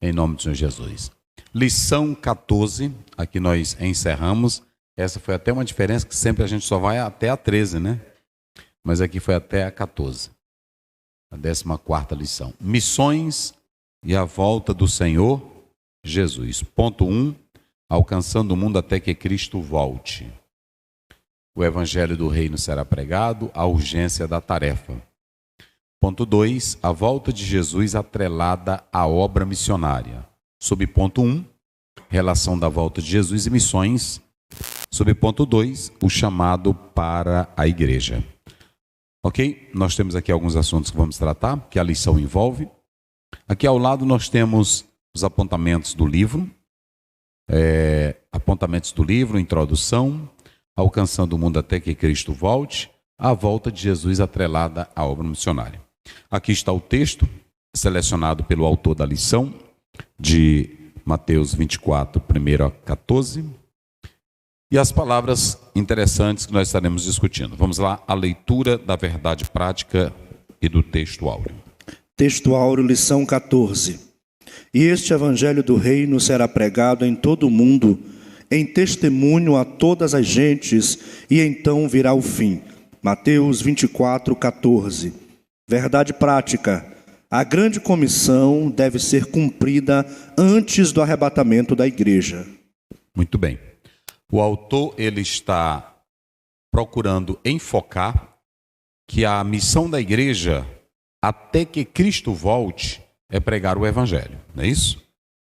em nome do Senhor Jesus. Lição 14, aqui nós encerramos. Essa foi até uma diferença, que sempre a gente só vai até a 13, né? Mas aqui foi até a 14. A 14ª lição. Missões e a volta do Senhor Jesus. Ponto 1. Alcançando o mundo até que Cristo volte. O evangelho do reino será pregado, a urgência da tarefa. Ponto 2. A volta de Jesus atrelada à obra missionária. Sob ponto 1. Relação da volta de Jesus e missões. Sob ponto 2. O chamado para a igreja. Ok? Nós temos aqui alguns assuntos que vamos tratar, que a lição envolve. Aqui ao lado nós temos os apontamentos do livro. Apontamentos do livro, introdução, alcançando o mundo até que Cristo volte, a volta de Jesus atrelada à obra missionária. Aqui está o texto, selecionado pelo autor da lição, de Mateus 24, 1 a 14, e as palavras interessantes que nós estaremos discutindo. Vamos lá, a leitura da verdade prática e do texto áureo. Texto áureo, lição 14. E este evangelho do reino será pregado em todo o mundo, em testemunho a todas as gentes, e então virá o fim. Mateus 24, 14. Verdade prática. A grande comissão deve ser cumprida antes do arrebatamento da igreja. Muito bem. O autor ele está procurando enfocar que a missão da igreja, até que Cristo volte, é pregar o evangelho, não é isso?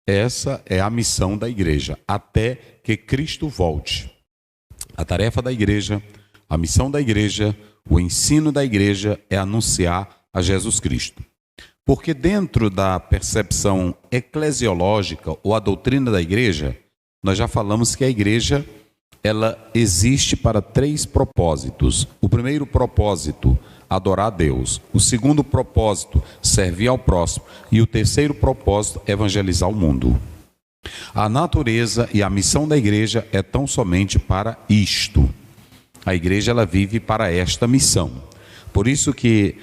Essa é a missão da igreja, até que Cristo volte. A tarefa da igreja, a missão da igreja, o ensino da igreja é anunciar a Jesus Cristo. Porque dentro da percepção eclesiológica ou a doutrina da igreja, nós já falamos que a igreja ela existe para 3 propósitos. O primeiro propósito, adorar a Deus. O segundo propósito, servir ao próximo. E o terceiro propósito, evangelizar o mundo. A natureza e a missão da igreja é tão somente para isto. A igreja ela vive para esta missão. Por isso que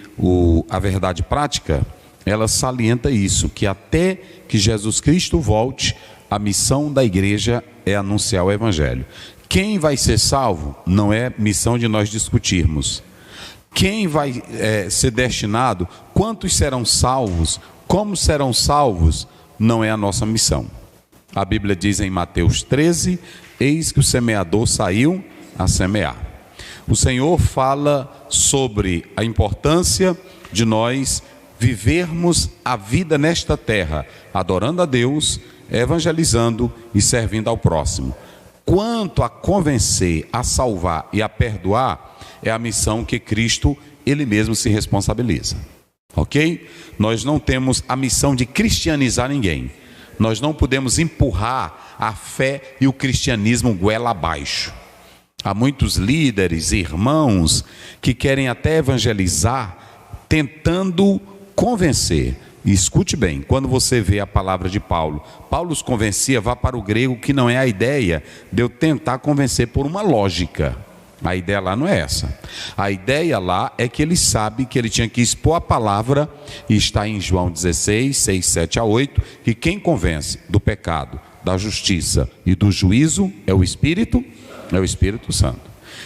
a verdade prática, ela salienta isso, que até que Jesus Cristo volte, a missão da igreja é anunciar o evangelho. Quem vai ser salvo não é missão de nós discutirmos. Quem vai ser destinado, quantos serão salvos, como serão salvos, não é a nossa missão. A Bíblia diz em Mateus 13, eis que o semeador saiu a semear. O Senhor fala sobre a importância de nós vivermos a vida nesta terra, adorando a Deus, evangelizando e servindo ao próximo. Quanto a convencer, a salvar e a perdoar, é a missão que Cristo, Ele mesmo se responsabiliza. Ok? Nós não temos a missão de cristianizar ninguém. Nós não podemos empurrar a fé e o cristianismo goela abaixo. Há muitos líderes, irmãos, que querem até evangelizar, tentando convencer. E escute bem, quando você vê a palavra de Paulo, Paulo os convencia, vá para o grego, que não é a ideia de eu tentar convencer por uma lógica. A ideia lá não é essa. A ideia lá é que ele sabe que ele tinha que expor a palavra, e está em João 16, 6, 7 a 8, que quem convence do pecado, da justiça e do juízo é o Espírito Santo.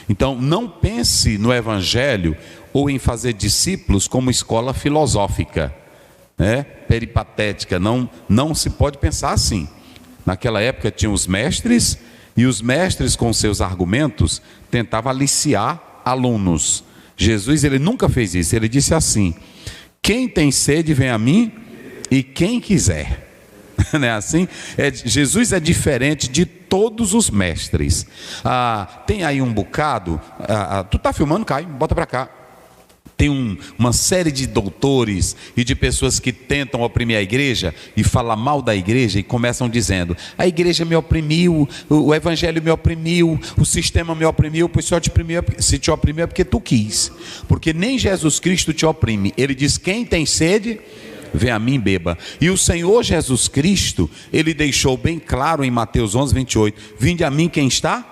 Então não pense no evangelho ou em fazer discípulos como escola filosófica, peripatética. Não se pode pensar assim. Naquela época tinha os mestres, e os mestres com seus argumentos tentavam aliciar alunos. Jesus ele nunca fez isso. Ele disse assim: quem tem sede vem a mim, e quem quiser. Não é assim? Jesus é diferente de todos os mestres. Tem aí um bocado. Tu está filmando, Caio? Bota para cá. Tem uma série de doutores e de pessoas que tentam oprimir a igreja e falar mal da igreja e começam dizendo: a igreja me oprimiu, o evangelho me oprimiu, o sistema me oprimiu. Pois se te oprimiu é porque tu quis. Porque nem Jesus Cristo te oprime. Ele diz: quem tem sede, vem a mim, beba. E o Senhor Jesus Cristo, ele deixou bem claro em Mateus 11, 28: vinde a mim quem está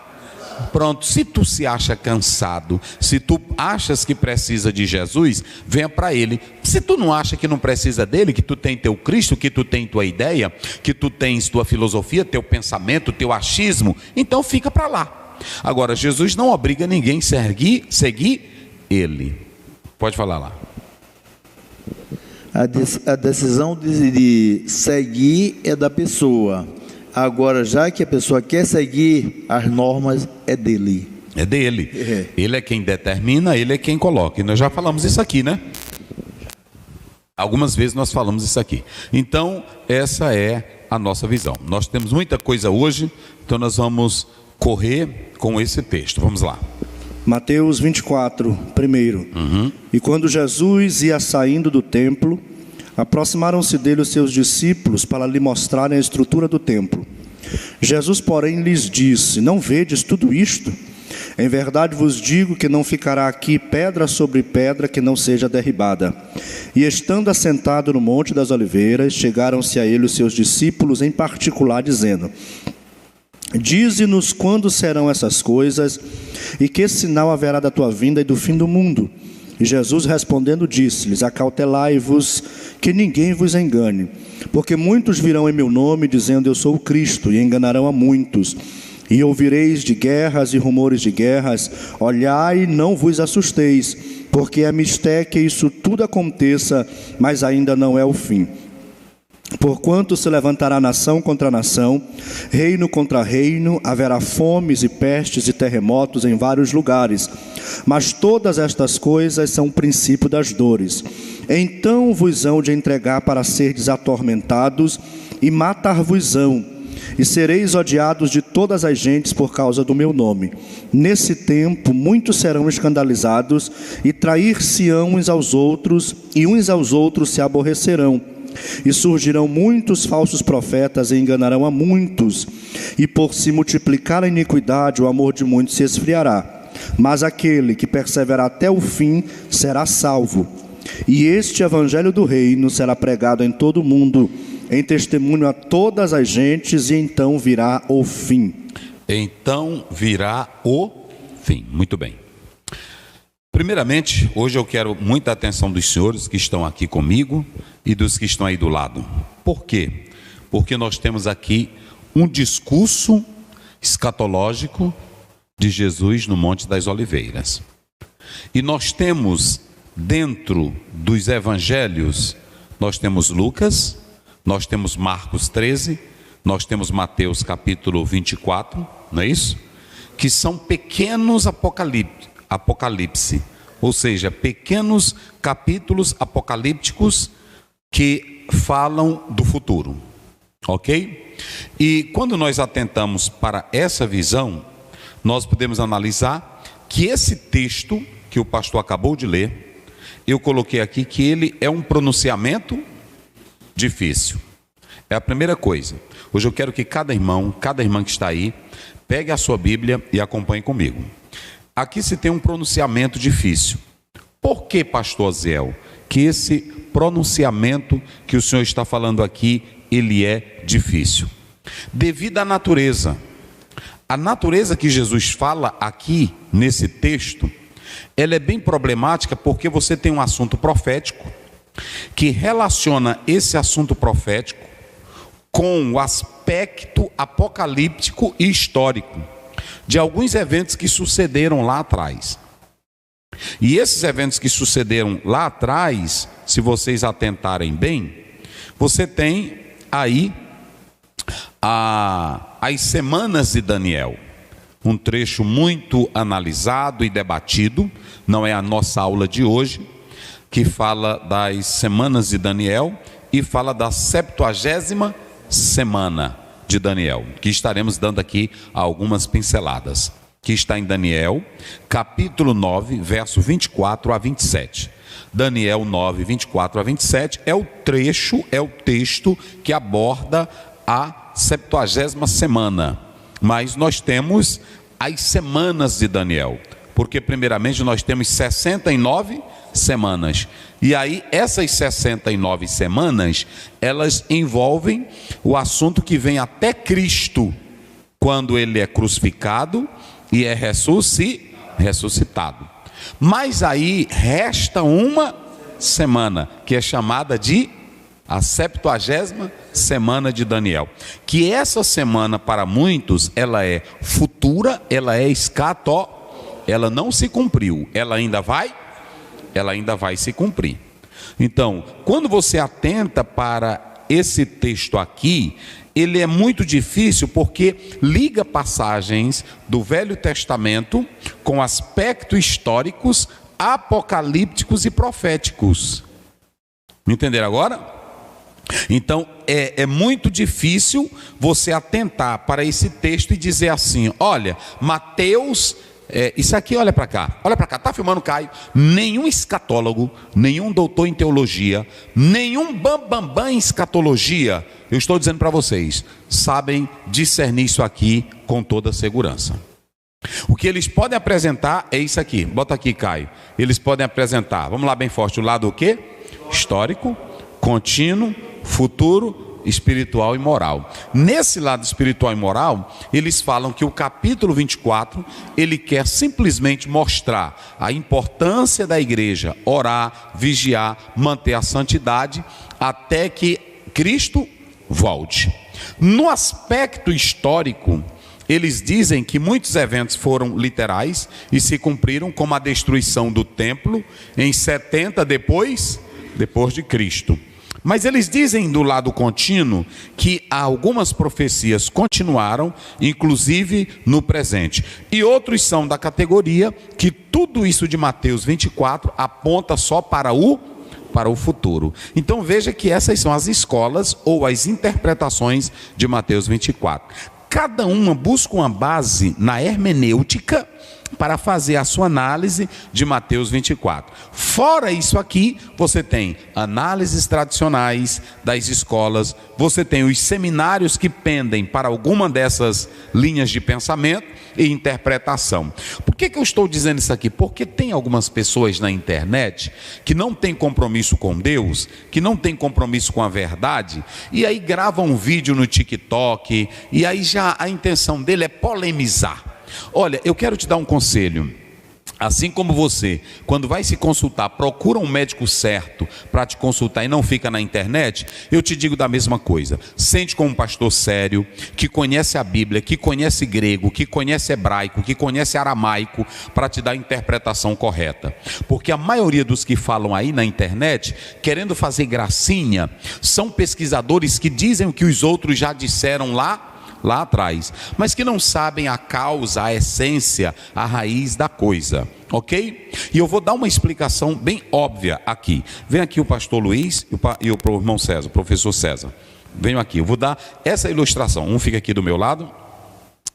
Pronto, se tu se acha cansado, se tu achas que precisa de Jesus, venha para Ele. Se tu não acha que não precisa dele, que tu tem teu Cristo, que tu tem tua ideia, que tu tens tua filosofia, teu pensamento, teu achismo, então fica para lá. Agora, Jesus não obriga ninguém a seguir Ele. Pode falar lá. A decisão de seguir é da pessoa. Agora, já que a pessoa quer seguir, as normas é dele. É dele. Ele é quem determina, ele é quem coloca. E nós já falamos isso aqui, né? Algumas vezes nós falamos isso aqui. Então, essa é a nossa visão. Nós temos muita coisa hoje, então nós vamos correr com esse texto. Vamos lá. Mateus 24, primeiro. E quando Jesus ia saindo do templo, aproximaram-se dele os seus discípulos para lhe mostrarem a estrutura do templo. Jesus, porém, lhes disse: não vedes tudo isto? Em verdade vos digo que não ficará aqui pedra sobre pedra que não seja derribada. E estando assentado no Monte das Oliveiras, chegaram-se a ele os seus discípulos em particular, dizendo: dize-nos quando serão essas coisas, e que sinal haverá da tua vinda e do fim do mundo? E Jesus respondendo disse-lhes: acautelai-vos que ninguém vos engane, porque muitos virão em meu nome dizendo eu sou o Cristo, e enganarão a muitos. E ouvireis de guerras e rumores de guerras. Olhai, não vos assusteis, porque é mister que isso tudo aconteça, mas ainda não é o fim. Porquanto se levantará nação contra nação, reino contra reino, haverá fomes e pestes e terremotos em vários lugares. Mas todas estas coisas são o princípio das dores. Então vos hão de entregar para serdes atormentados, e matar-vos-ão, e sereis odiados de todas as gentes por causa do meu nome. Nesse tempo muitos serão escandalizados, e trair-se-ão uns aos outros, e uns aos outros se aborrecerão. E surgirão muitos falsos profetas e enganarão a muitos. E por se multiplicar a iniquidade, o amor de muitos se esfriará. Mas aquele que perseverar até o fim será salvo. E este evangelho do reino será pregado em todo o mundo, em testemunho a todas as gentes, e então virá o fim. Então virá o fim. Muito bem. Primeiramente, hoje eu quero muita atenção dos senhores que estão aqui comigo e dos que estão aí do lado. Por quê? Porque nós temos aqui um discurso escatológico de Jesus no Monte das Oliveiras. E nós temos dentro dos evangelhos, nós temos Lucas, nós temos Marcos 13, nós temos Mateus capítulo 24, não é isso? Que são pequenos apocalipse, ou seja, pequenos capítulos apocalípticos que falam do futuro, ok? E quando nós atentamos para essa visão, nós podemos analisar que esse texto que o pastor acabou de ler, eu coloquei aqui que ele é um pronunciamento difícil. É a primeira coisa. Hoje eu quero que cada irmã que está aí, pegue a sua Bíblia e acompanhe comigo. Aqui se tem um pronunciamento difícil. Por que, pastor Aziel, que esse pronunciamento que o senhor está falando aqui, ele é difícil? Devido à natureza. A natureza que Jesus fala aqui, nesse texto, ela é bem problemática porque você tem um assunto profético que relaciona esse assunto profético com o aspecto apocalíptico e histórico de alguns eventos que sucederam lá atrás. E esses eventos que sucederam lá atrás, se vocês atentarem bem, você tem aí as semanas de Daniel, um trecho muito analisado e debatido, não é a nossa aula de hoje, que fala das semanas de Daniel e fala da 70ª semana de Daniel, que estaremos dando aqui algumas pinceladas, que está em Daniel, capítulo 9, verso 24 a 27. Daniel 9, 24 a 27 é o texto que aborda a 70ª semana. Mas nós temos as semanas de Daniel, porque primeiramente nós temos 69 semanas. E aí essas 69 semanas, elas envolvem o assunto que vem até Cristo, quando ele é crucificado e é ressuscitado. Mas aí resta uma semana, que é chamada de a 70ª semana de Daniel. Que essa semana para muitos, ela é futura, ela é ela não se cumpriu, ela ainda vai se cumprir. Então, quando você atenta para esse texto aqui, ele é muito difícil porque liga passagens do Velho Testamento com aspectos históricos, apocalípticos e proféticos. Me entenderam agora? Então é muito difícil você atentar para esse texto e dizer assim: olha, Mateus, isso aqui, olha para cá, tá filmando Caio? Nenhum escatólogo, nenhum doutor em teologia, nenhum bambambam em escatologia, eu estou dizendo para vocês, sabem discernir isso aqui com toda segurança. O que eles podem apresentar é isso aqui, bota aqui, Caio. Eles podem apresentar, vamos lá bem forte, o lado o quê? Histórico, contínuo, futuro, espiritual e moral. Nesse lado espiritual e moral, eles falam que o capítulo 24, ele quer simplesmente mostrar a importância da igreja orar, vigiar, manter a santidade até que Cristo volte. No aspecto histórico, eles dizem que muitos eventos foram literais e se cumpriram, como a destruição do templo em 70 depois de Cristo. Mas eles dizem do lado contínuo que algumas profecias continuaram, inclusive no presente. E outros são da categoria que tudo isso de Mateus 24 aponta só para o futuro. Então veja que essas são as escolas ou as interpretações de Mateus 24. Cada uma busca uma base na hermenêutica para fazer a sua análise de Mateus 24. Fora isso aqui, você tem análises tradicionais das escolas, você tem os seminários que pendem para alguma dessas linhas de pensamento e interpretação. Por que eu estou dizendo isso aqui? Porque tem algumas pessoas na internet que não têm compromisso com Deus, que não têm compromisso com a verdade, e aí gravam um vídeo no TikTok, e aí já a intenção dele é polemizar. Olha, eu quero te dar um conselho. Assim como você, quando vai se consultar, procura um médico certo para te consultar e não fica na internet, eu te digo da mesma coisa. Sente com um pastor sério, que conhece a Bíblia, que conhece grego, que conhece hebraico, que conhece aramaico, para te dar a interpretação correta. Porque a maioria dos que falam aí na internet, querendo fazer gracinha, são pesquisadores que dizem o que os outros já disseram lá atrás, mas que não sabem a causa, a essência, a raiz da coisa, ok? E eu vou dar uma explicação bem óbvia aqui. Vem aqui o pastor Luiz e o irmão César, o professor César. Venham aqui, eu vou dar essa ilustração. Um fica aqui do meu lado,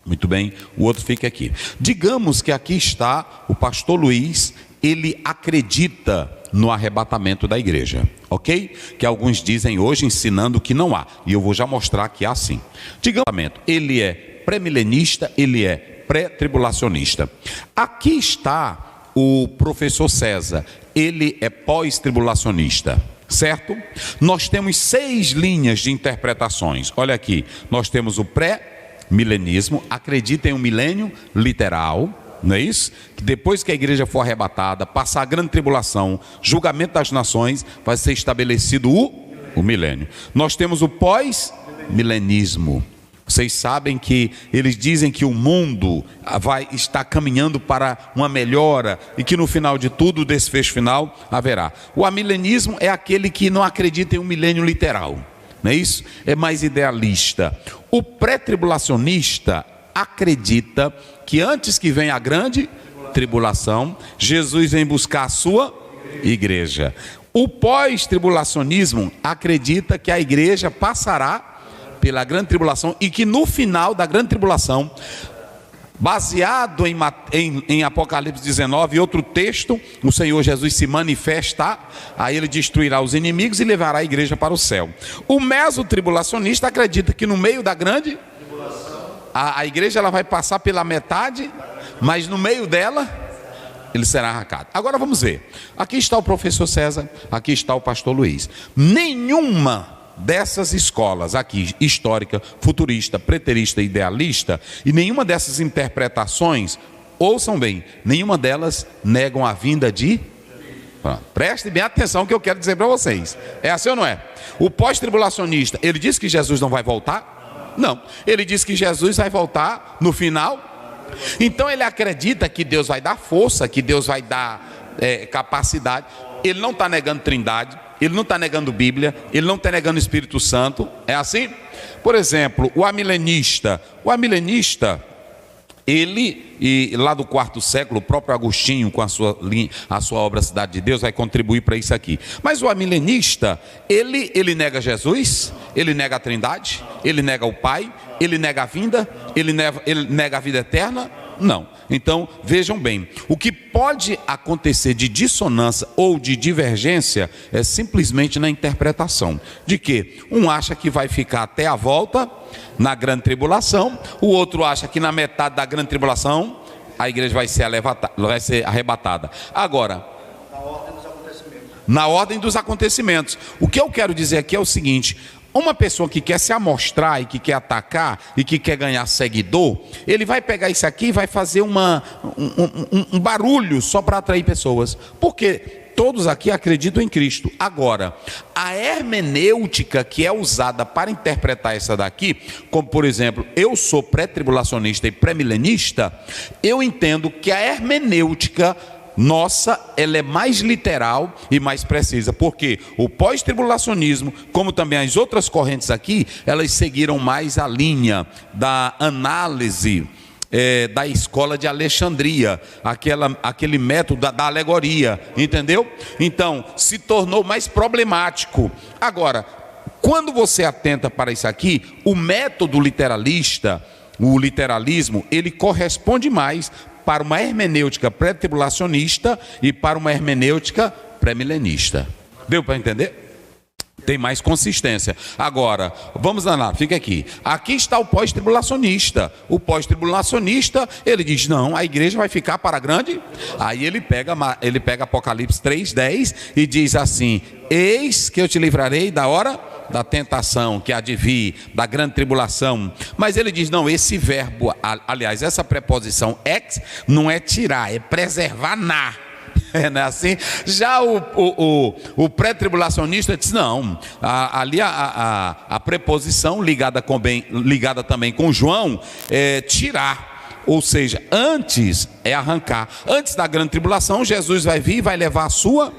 muito bem, o outro fica aqui. Digamos que aqui está o pastor Luiz, ele acredita no arrebatamento da igreja, ok? Que alguns dizem hoje ensinando que não há, e eu vou já mostrar que há sim. Digamos, ele é pré-milenista, ele é pré-tribulacionista. Aqui está o professor César, ele é pós-tribulacionista, certo? Nós temos 6 linhas de interpretações. Olha aqui, nós temos o pré-milenismo, acredita em um milênio literal, não é isso? Que depois que a igreja for arrebatada, passar a grande tribulação, julgamento das nações, vai ser estabelecido o milênio. Nós temos o pós-milenismo. Vocês sabem que eles dizem que o mundo vai estar caminhando para uma melhora e que no final de tudo, o desfecho final haverá. O amilenismo é aquele que não acredita em um milênio literal, não é isso? É mais idealista. O pré-tribulacionista acredita que antes que venha a grande tribulação, Jesus vem buscar a sua igreja. O pós-tribulacionismo acredita que a igreja passará pela grande tribulação e que no final da grande tribulação, baseado em Apocalipse 19 e outro texto, o Senhor Jesus se manifesta, aí ele destruirá os inimigos e levará a igreja para o céu. O mesotribulacionista acredita que no meio da grande a igreja ela vai passar pela metade, mas no meio dela ele será arrancado. Agora vamos ver. Aqui está o professor César, aqui está o pastor Luiz. Nenhuma dessas escolas aqui, histórica, futurista, preterista, idealista, e nenhuma dessas interpretações, ouçam bem, nenhuma delas negam a vinda de... Preste bem atenção que eu quero dizer para vocês. É assim ou não é? O pós-tribulacionista, ele diz que Jesus não vai voltar? Não. Ele diz que Jesus vai voltar no final. Então ele acredita que Deus vai dar força, que Deus vai dar capacidade. Ele não está negando Trindade, ele não está negando Bíblia, ele não está negando Espírito Santo. É assim? Por exemplo, o amilenista, ele, e lá do quarto século, o próprio Agostinho, com a sua obra Cidade de Deus, vai contribuir para isso aqui. Mas o amilenista, ele nega Jesus, ele nega a Trindade, ele nega o Pai, ele nega a vinda, ele nega a vida eterna? Não. Então, vejam bem, o que pode acontecer de dissonância ou de divergência é simplesmente na interpretação. De que um acha que vai ficar até a volta, na grande tribulação, o outro acha que na metade da grande tribulação, a igreja vai ser arrebatada. Agora, na ordem dos acontecimentos. O que eu quero dizer aqui é o seguinte: uma pessoa que quer se amostrar e que quer atacar e que quer ganhar seguidor, ele vai pegar isso aqui e vai fazer um barulho só para atrair pessoas. Porque todos aqui acreditam em Cristo. Agora, a hermenêutica que é usada para interpretar essa daqui, como por exemplo, eu sou pré-tribulacionista e pré-milenista, eu entendo que a hermenêutica nossa, ela é mais literal e mais precisa, porque o pós-tribulacionismo, como também as outras correntes aqui, elas seguiram mais a linha da análise da escola de Alexandria, aquele método da alegoria, entendeu? Então, se tornou mais problemático. Agora, quando você atenta para isso aqui, o método literalista, o literalismo, ele corresponde mais para uma hermenêutica pré-tribulacionista e para uma hermenêutica pré-milenista. Deu para entender? Tem mais consistência. Agora, vamos lá, fica aqui. Aqui está o pós-tribulacionista. O pós-tribulacionista, ele diz, não, a igreja vai ficar para a grande. Aí ele pega Apocalipse 3:10 e diz assim: eis que eu te livrarei da hora da tentação, que há de vir, da grande tribulação. Mas ele diz, não, esse verbo, aliás, essa preposição ex, não é tirar, é preservar na. Não é assim? Já o pré-tribulacionista diz, não, ali a preposição ligada também com João é tirar. Ou seja, antes é arrancar. Antes da grande tribulação, Jesus vai vir e vai levar a sua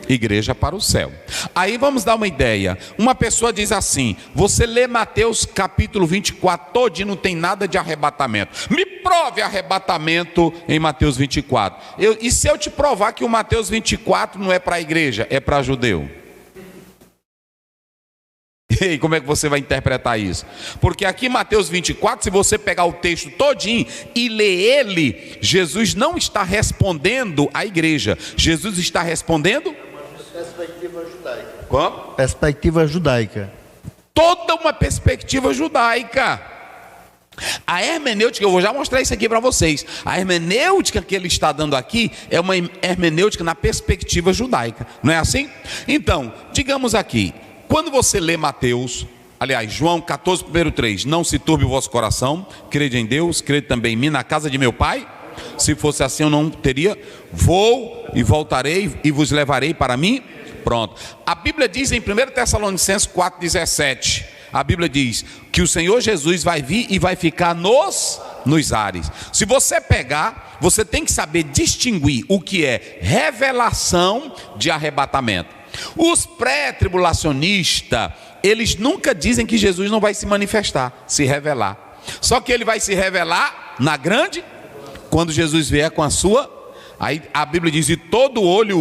igreja para o céu. Aí vamos dar uma ideia. Uma pessoa diz assim: você lê Mateus capítulo 24 todo e não tem nada de arrebatamento. Me prove arrebatamento em Mateus 24. E se eu te provar que o Mateus 24 não é para a igreja, é para judeu? E aí, como é que você vai interpretar isso? Porque aqui em Mateus 24, se você pegar o texto todinho e ler ele, Jesus não está respondendo à igreja. Jesus está respondendo perspectiva judaica. Como? Perspectiva judaica. Toda uma perspectiva judaica. A hermenêutica, eu vou já mostrar isso aqui para vocês. A hermenêutica que ele está dando aqui é uma hermenêutica na perspectiva judaica. Não é assim? Então, digamos aqui, quando você lê Mateus, aliás, João 14, 1:3, não se turbe o vosso coração, crede em Deus, crede também em mim, na casa de meu pai. Se fosse assim eu não teria. Vou e voltarei e vos levarei para mim. Pronto. A Bíblia diz em 1 Tessalonicenses 4:17, a Bíblia diz que o Senhor Jesus vai vir e vai ficar nos ares. Se você pegar, você tem que saber distinguir o que é revelação de arrebatamento. Os pré-tribulacionistas, eles nunca dizem que Jesus não vai se manifestar, se revelar. Só que ele vai se revelar na grande, quando Jesus vier com a sua, aí a Bíblia diz, e todo olho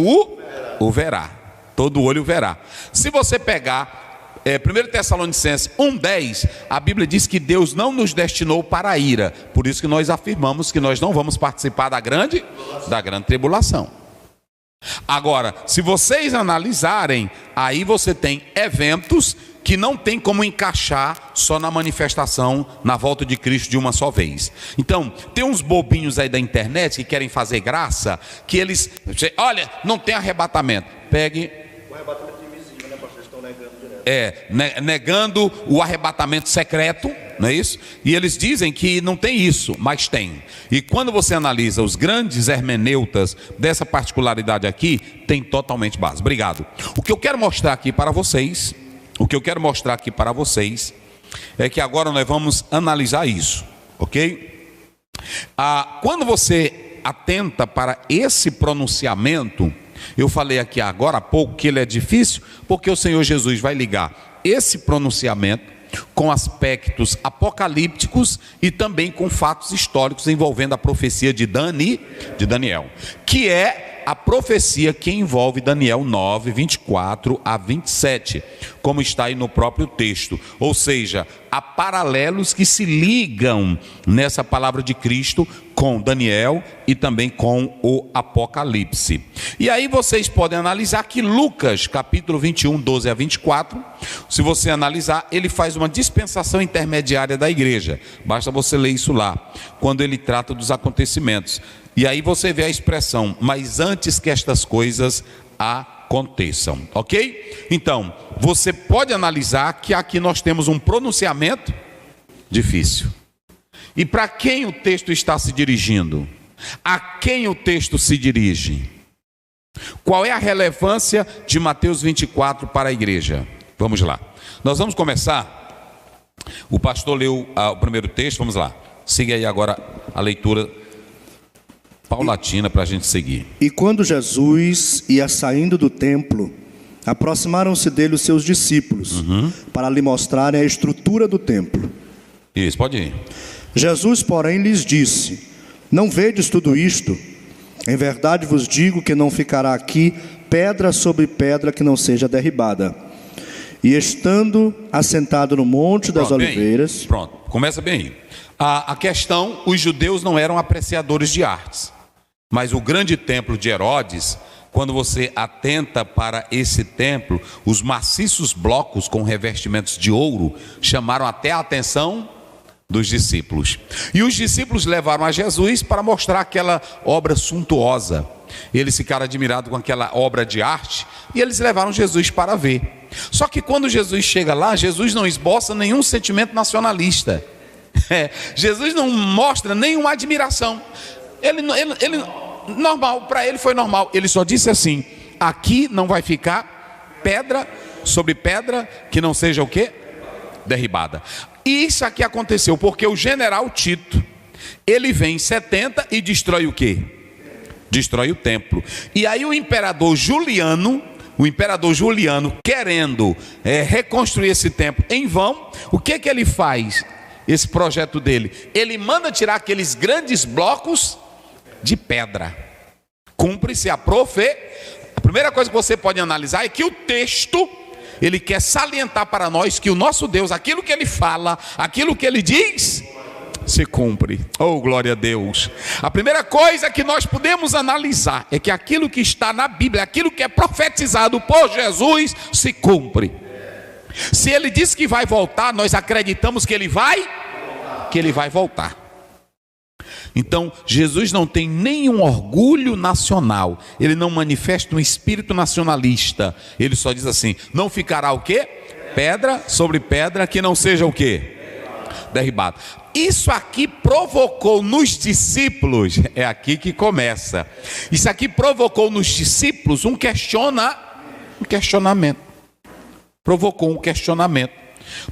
o verá. Todo olho o verá. Se você pegar 1 Tessalonicenses 1:10, a Bíblia diz que Deus não nos destinou para a ira. Por isso que nós afirmamos que nós não vamos participar da grande tribulação. Agora, se vocês analisarem, aí você tem eventos que não tem como encaixar só na manifestação, na volta de Cristo de uma só vez. Então, tem uns bobinhos aí da internet que querem fazer graça, que eles, olha, não tem arrebatamento. Pegue. O arrebatamento invisível, né, pastor? Estão negando direto. negando o arrebatamento secreto, não é isso? E eles dizem que não tem isso, mas tem. E quando você analisa os grandes hermeneutas dessa particularidade aqui, tem totalmente base. Obrigado. O que eu quero mostrar aqui para vocês, é que agora nós vamos analisar isso, ok? Quando você atenta para esse pronunciamento, eu falei aqui agora há pouco que ele é difícil, porque o Senhor Jesus vai ligar esse pronunciamento com aspectos apocalípticos e também com fatos históricos envolvendo a profecia de Daniel, que é a profecia que envolve Daniel 9, 24 a 27, como está aí no próprio texto. Ou seja, há paralelos que se ligam nessa palavra de Cristo com Daniel e também com o Apocalipse. E aí vocês podem analisar que Lucas, capítulo 21, 12 a 24, se você analisar, ele faz uma dispensação intermediária da igreja. Basta você ler isso lá, quando ele trata dos acontecimentos. E aí você vê a expressão, mas antes que estas coisas aconteçam, ok? Então, você pode analisar que aqui nós temos um pronunciamento difícil. E para quem o texto está se dirigindo? A quem o texto se dirige? Qual é a relevância de Mateus 24 para a igreja? Vamos lá. Nós vamos começar. O pastor leu o primeiro texto, vamos lá. Siga aí agora a leitura paulatina para a gente seguir. E quando Jesus ia saindo do templo, aproximaram-se dele os seus discípulos, para lhe mostrarem a estrutura do templo. Isso, pode ir. Jesus, porém, lhes disse: não vedes tudo isto? Em verdade vos digo que não ficará aqui pedra sobre pedra que não seja derribada. E estando assentado no Monte das Oliveiras... Pronto, começa bem aí. A questão, os judeus não eram apreciadores de artes, mas o grande templo de Herodes, quando você atenta para esse templo, os maciços blocos com revestimentos de ouro chamaram até a atenção dos discípulos. E os discípulos levaram a Jesus para mostrar aquela obra suntuosa. Eles ficaram admirados com aquela obra de arte e eles levaram Jesus para ver. Só que quando Jesus chega lá, Jesus não esboça nenhum sentimento nacionalista. Jesus não mostra nenhuma admiração. Ele normal, para ele foi normal. Ele só disse assim: aqui não vai ficar pedra sobre pedra que não seja o quê? Derribada. E isso aqui aconteceu porque o general Tito, ele vem em 70 e destrói o quê? Destrói o templo. E aí o imperador Juliano, querendo reconstruir esse templo em vão, o que ele faz? Esse projeto dele, ele manda tirar aqueles grandes blocos de pedra. Cumpre-se a primeira coisa que você pode analisar é que o texto, ele quer salientar para nós que o nosso Deus, aquilo que ele fala, aquilo que ele diz, se cumpre. Oh, glória a Deus. A primeira coisa que nós podemos analisar é que aquilo que está na Bíblia, aquilo que é profetizado por Jesus, se cumpre. Se ele diz que vai voltar, nós acreditamos que ele vai voltar. Então, Jesus não tem nenhum orgulho nacional. Ele não manifesta um espírito nacionalista. Ele só diz assim: não ficará o quê? Pedra sobre pedra que não seja o quê? Derribado. Isso aqui provocou nos discípulos, é aqui que começa. Isso aqui provocou nos discípulos um questionamento. Provocou um questionamento.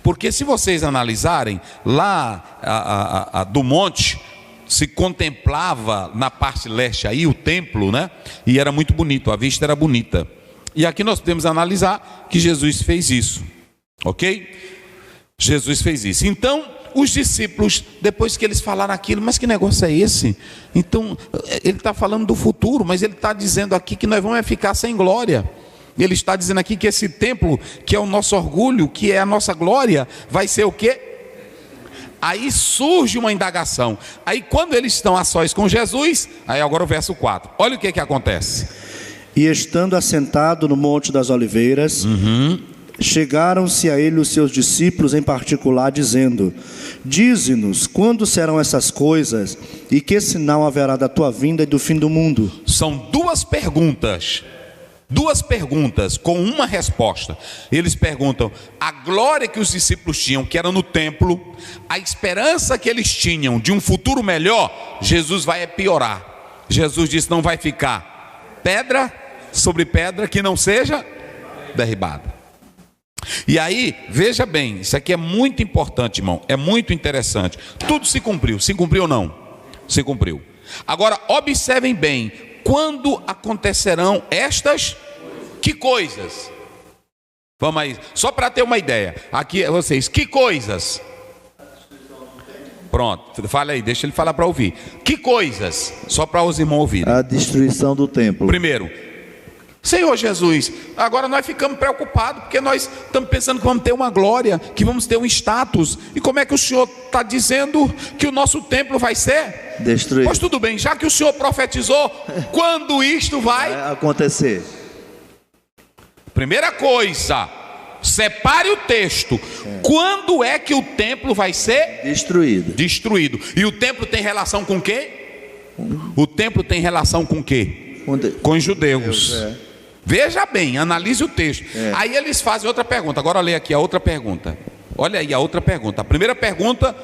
Porque se vocês analisarem, lá do monte, se contemplava na parte leste aí o templo, né? E era muito bonito, a vista era bonita. E aqui nós podemos analisar que Jesus fez isso, ok? Jesus fez isso. Então, os discípulos, depois que eles falaram aquilo, mas que negócio é esse? Então, ele está falando do futuro, mas ele está dizendo aqui que nós vamos ficar sem glória. Ele está dizendo aqui que esse templo, que é o nosso orgulho, que é a nossa glória, vai ser o quê? Aí surge uma indagação. Aí quando eles estão a sós com Jesus, aí agora o verso 4. Olha o que acontece. E estando assentado no Monte das Oliveiras, chegaram-se a ele os seus discípulos em particular, dizendo: dize-nos, quando serão essas coisas, e que sinal haverá da tua vinda e do fim do mundo? São duas perguntas. Duas perguntas com uma resposta. Eles perguntam: a glória que os discípulos tinham, que era no templo, a esperança que eles tinham de um futuro melhor, Jesus vai piorar. Jesus disse: não vai ficar pedra sobre pedra que não seja derribada. E aí, veja bem, isso aqui é muito importante, irmão, é muito interessante. Tudo se cumpriu ou não? Se cumpriu. Agora, observem bem, quando acontecerão estas que coisas? Vamos aí, só para ter uma ideia, aqui vocês, que coisas? Pronto, fala aí, deixa ele falar para ouvir. Que coisas? Só para os irmãos ouvirem. A destruição do templo. Primeiro, Senhor Jesus, agora nós ficamos preocupados, porque nós estamos pensando que vamos ter uma glória, que vamos ter um status. E como é que o Senhor está dizendo que o nosso templo vai ser destruído? Pois tudo bem, já que o Senhor profetizou, quando isto vai acontecer? Primeira coisa, separe o texto. Quando é que o templo vai ser destruído? E o templo tem relação com quem? O templo tem relação com quê? Com os judeus. Veja bem, analise o texto. Aí eles fazem outra pergunta. Agora leia aqui a outra pergunta. Olha aí a outra pergunta. A primeira pergunta,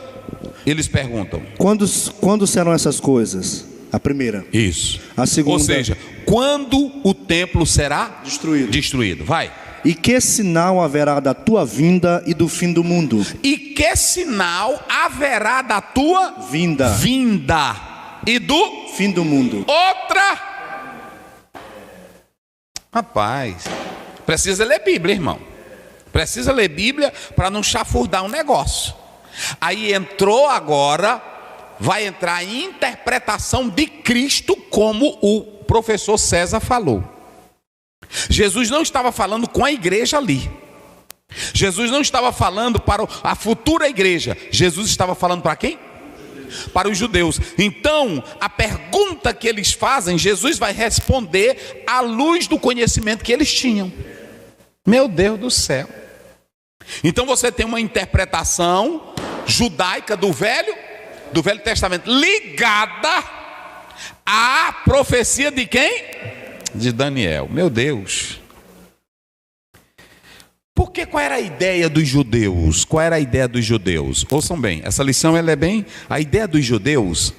eles perguntam: Quando serão essas coisas? A primeira. Isso. A segunda. Ou seja, quando o templo será destruído. Vai. E que sinal haverá da tua vinda e do fim do mundo? E que sinal haverá da tua vinda e do fim do mundo? Outra. Rapaz, precisa ler Bíblia, irmão. Precisa ler Bíblia para não chafurdar um negócio. Aí entrou agora, vai entrar a interpretação de Cristo, como o professor César falou. Jesus não estava falando com a igreja ali. Jesus não estava falando para a futura igreja. Jesus estava falando para quem? Para os judeus. Então, a pergunta que eles fazem, Jesus vai responder à luz do conhecimento que eles tinham. Meu Deus do céu. Então você tem uma interpretação judaica do Velho Testamento, ligada à profecia de quem? De Daniel. Meu Deus. Porque qual era a ideia dos judeus? Qual era a ideia dos judeus? Ouçam bem, essa lição ela é bem... A ideia dos judeus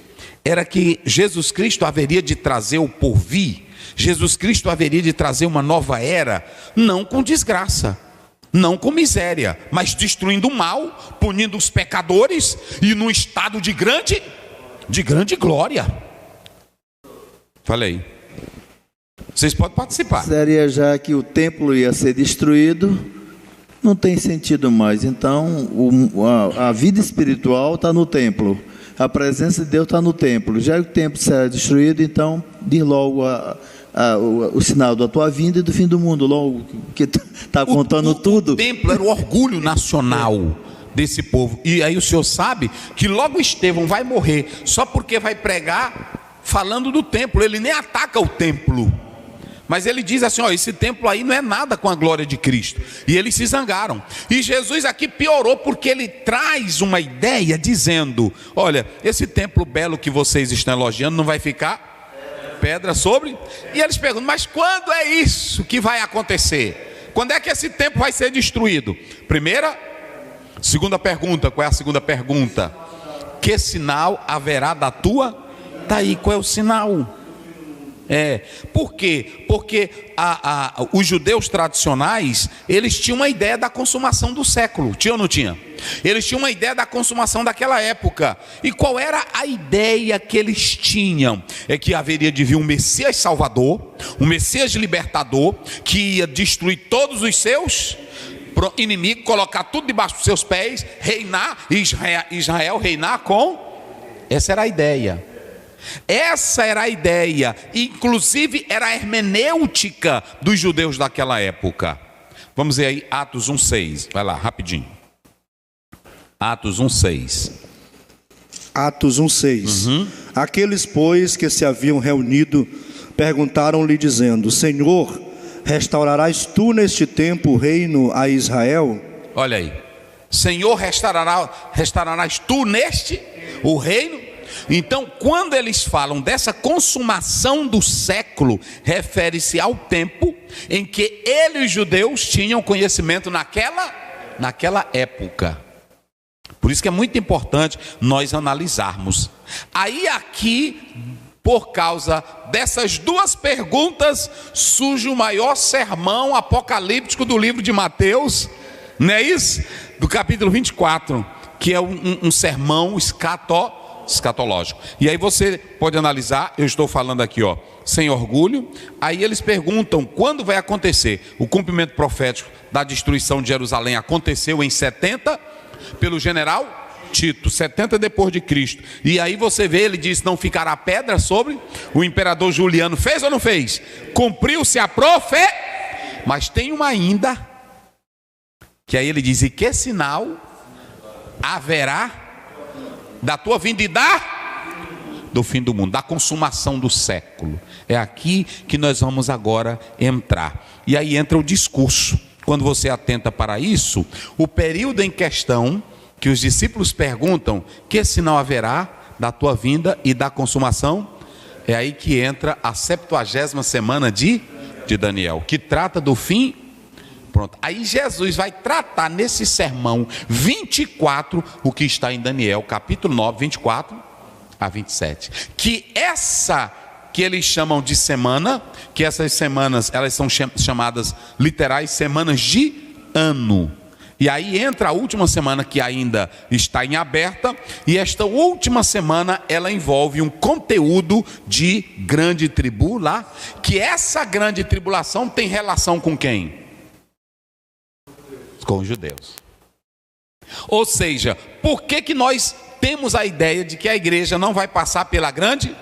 era que Jesus Cristo haveria de trazer o porvir. Jesus Cristo haveria de trazer uma nova era, não com desgraça, não com miséria, mas destruindo o mal, punindo os pecadores e num estado de grande glória. Falei. Vocês podem participar. Seria já que o templo ia ser destruído, não tem sentido mais. Então, a vida espiritual está no templo. A presença de Deus está no templo. Já que o templo será destruído, então, diz logo o sinal da tua vinda e do fim do mundo. Logo, que está contando tudo. O templo era o orgulho nacional desse povo. E aí o senhor sabe que logo Estevão vai morrer só porque vai pregar falando do templo. Ele nem ataca o templo, mas ele diz assim: ó, esse templo aí não é nada com a glória de Cristo. E eles se zangaram. E Jesus aqui piorou, porque ele traz uma ideia dizendo: olha, esse templo belo que vocês estão elogiando não vai ficar pedra sobre. E eles perguntam: mas quando é isso que vai acontecer? Quando é que esse templo vai ser destruído? Segunda pergunta. Qual é a segunda pergunta? Que sinal haverá da tua? Tá aí, qual é o sinal? Por quê? Porque os judeus tradicionais, eles tinham uma ideia da consumação do século. Tinha ou não tinha? Eles tinham uma ideia da consumação daquela época. E qual era a ideia que eles tinham? É que haveria de vir um Messias Salvador, um Messias libertador, que ia destruir todos os seus inimigos, colocar tudo debaixo dos seus pés, reinar, Israel reinar com... Essa era a ideia. Essa era a ideia, inclusive era a hermenêutica dos judeus daquela época. Vamos ver aí Atos 1:6, vai lá, rapidinho. Atos 1:6. Atos 1:6. Aqueles, pois, que se haviam reunido, perguntaram-lhe dizendo: Senhor, restaurarás tu neste tempo o reino a Israel? Olha aí, Senhor, restaurarás tu neste o reino? Então, quando eles falam dessa consumação do século, refere-se ao tempo em que eles, os judeus, tinham conhecimento naquela época. Por isso que é muito importante nós analisarmos. Aí aqui, por causa dessas duas perguntas, surge o maior sermão apocalíptico do livro de Mateus, não é isso? Do capítulo 24, que é um sermão escatológico. E aí você pode analisar, eu estou falando aqui, ó, sem orgulho. Aí eles perguntam quando vai acontecer. O cumprimento profético da destruição de Jerusalém aconteceu em 70 pelo general Tito, 70 depois de Cristo. E aí você vê, ele diz, não ficará pedra sobre. O imperador Juliano fez ou não fez? Cumpriu-se a profecia. Mas tem uma ainda, que aí ele diz, e que sinal haverá da tua vinda e do fim do mundo, da consumação do século. É aqui que nós vamos agora entrar. E aí entra o discurso. Quando você atenta para isso, o período em questão que os discípulos perguntam, que sinal haverá da tua vinda e da consumação? É aí que entra a 70ª semana de Daniel, que trata do fim. Pronto. Aí Jesus vai tratar nesse sermão 24, o que está em Daniel, capítulo 9, 24 a 27. Que essa que eles chamam de semana, que essas semanas, elas são chamadas literais semanas de ano. E aí entra a última semana, que ainda está em aberta, e esta última semana ela envolve um conteúdo de grande tribulação, que essa grande tribulação tem relação com quem? Com os judeus. Ou seja, por que nós temos a ideia de que a igreja não vai passar pela grande?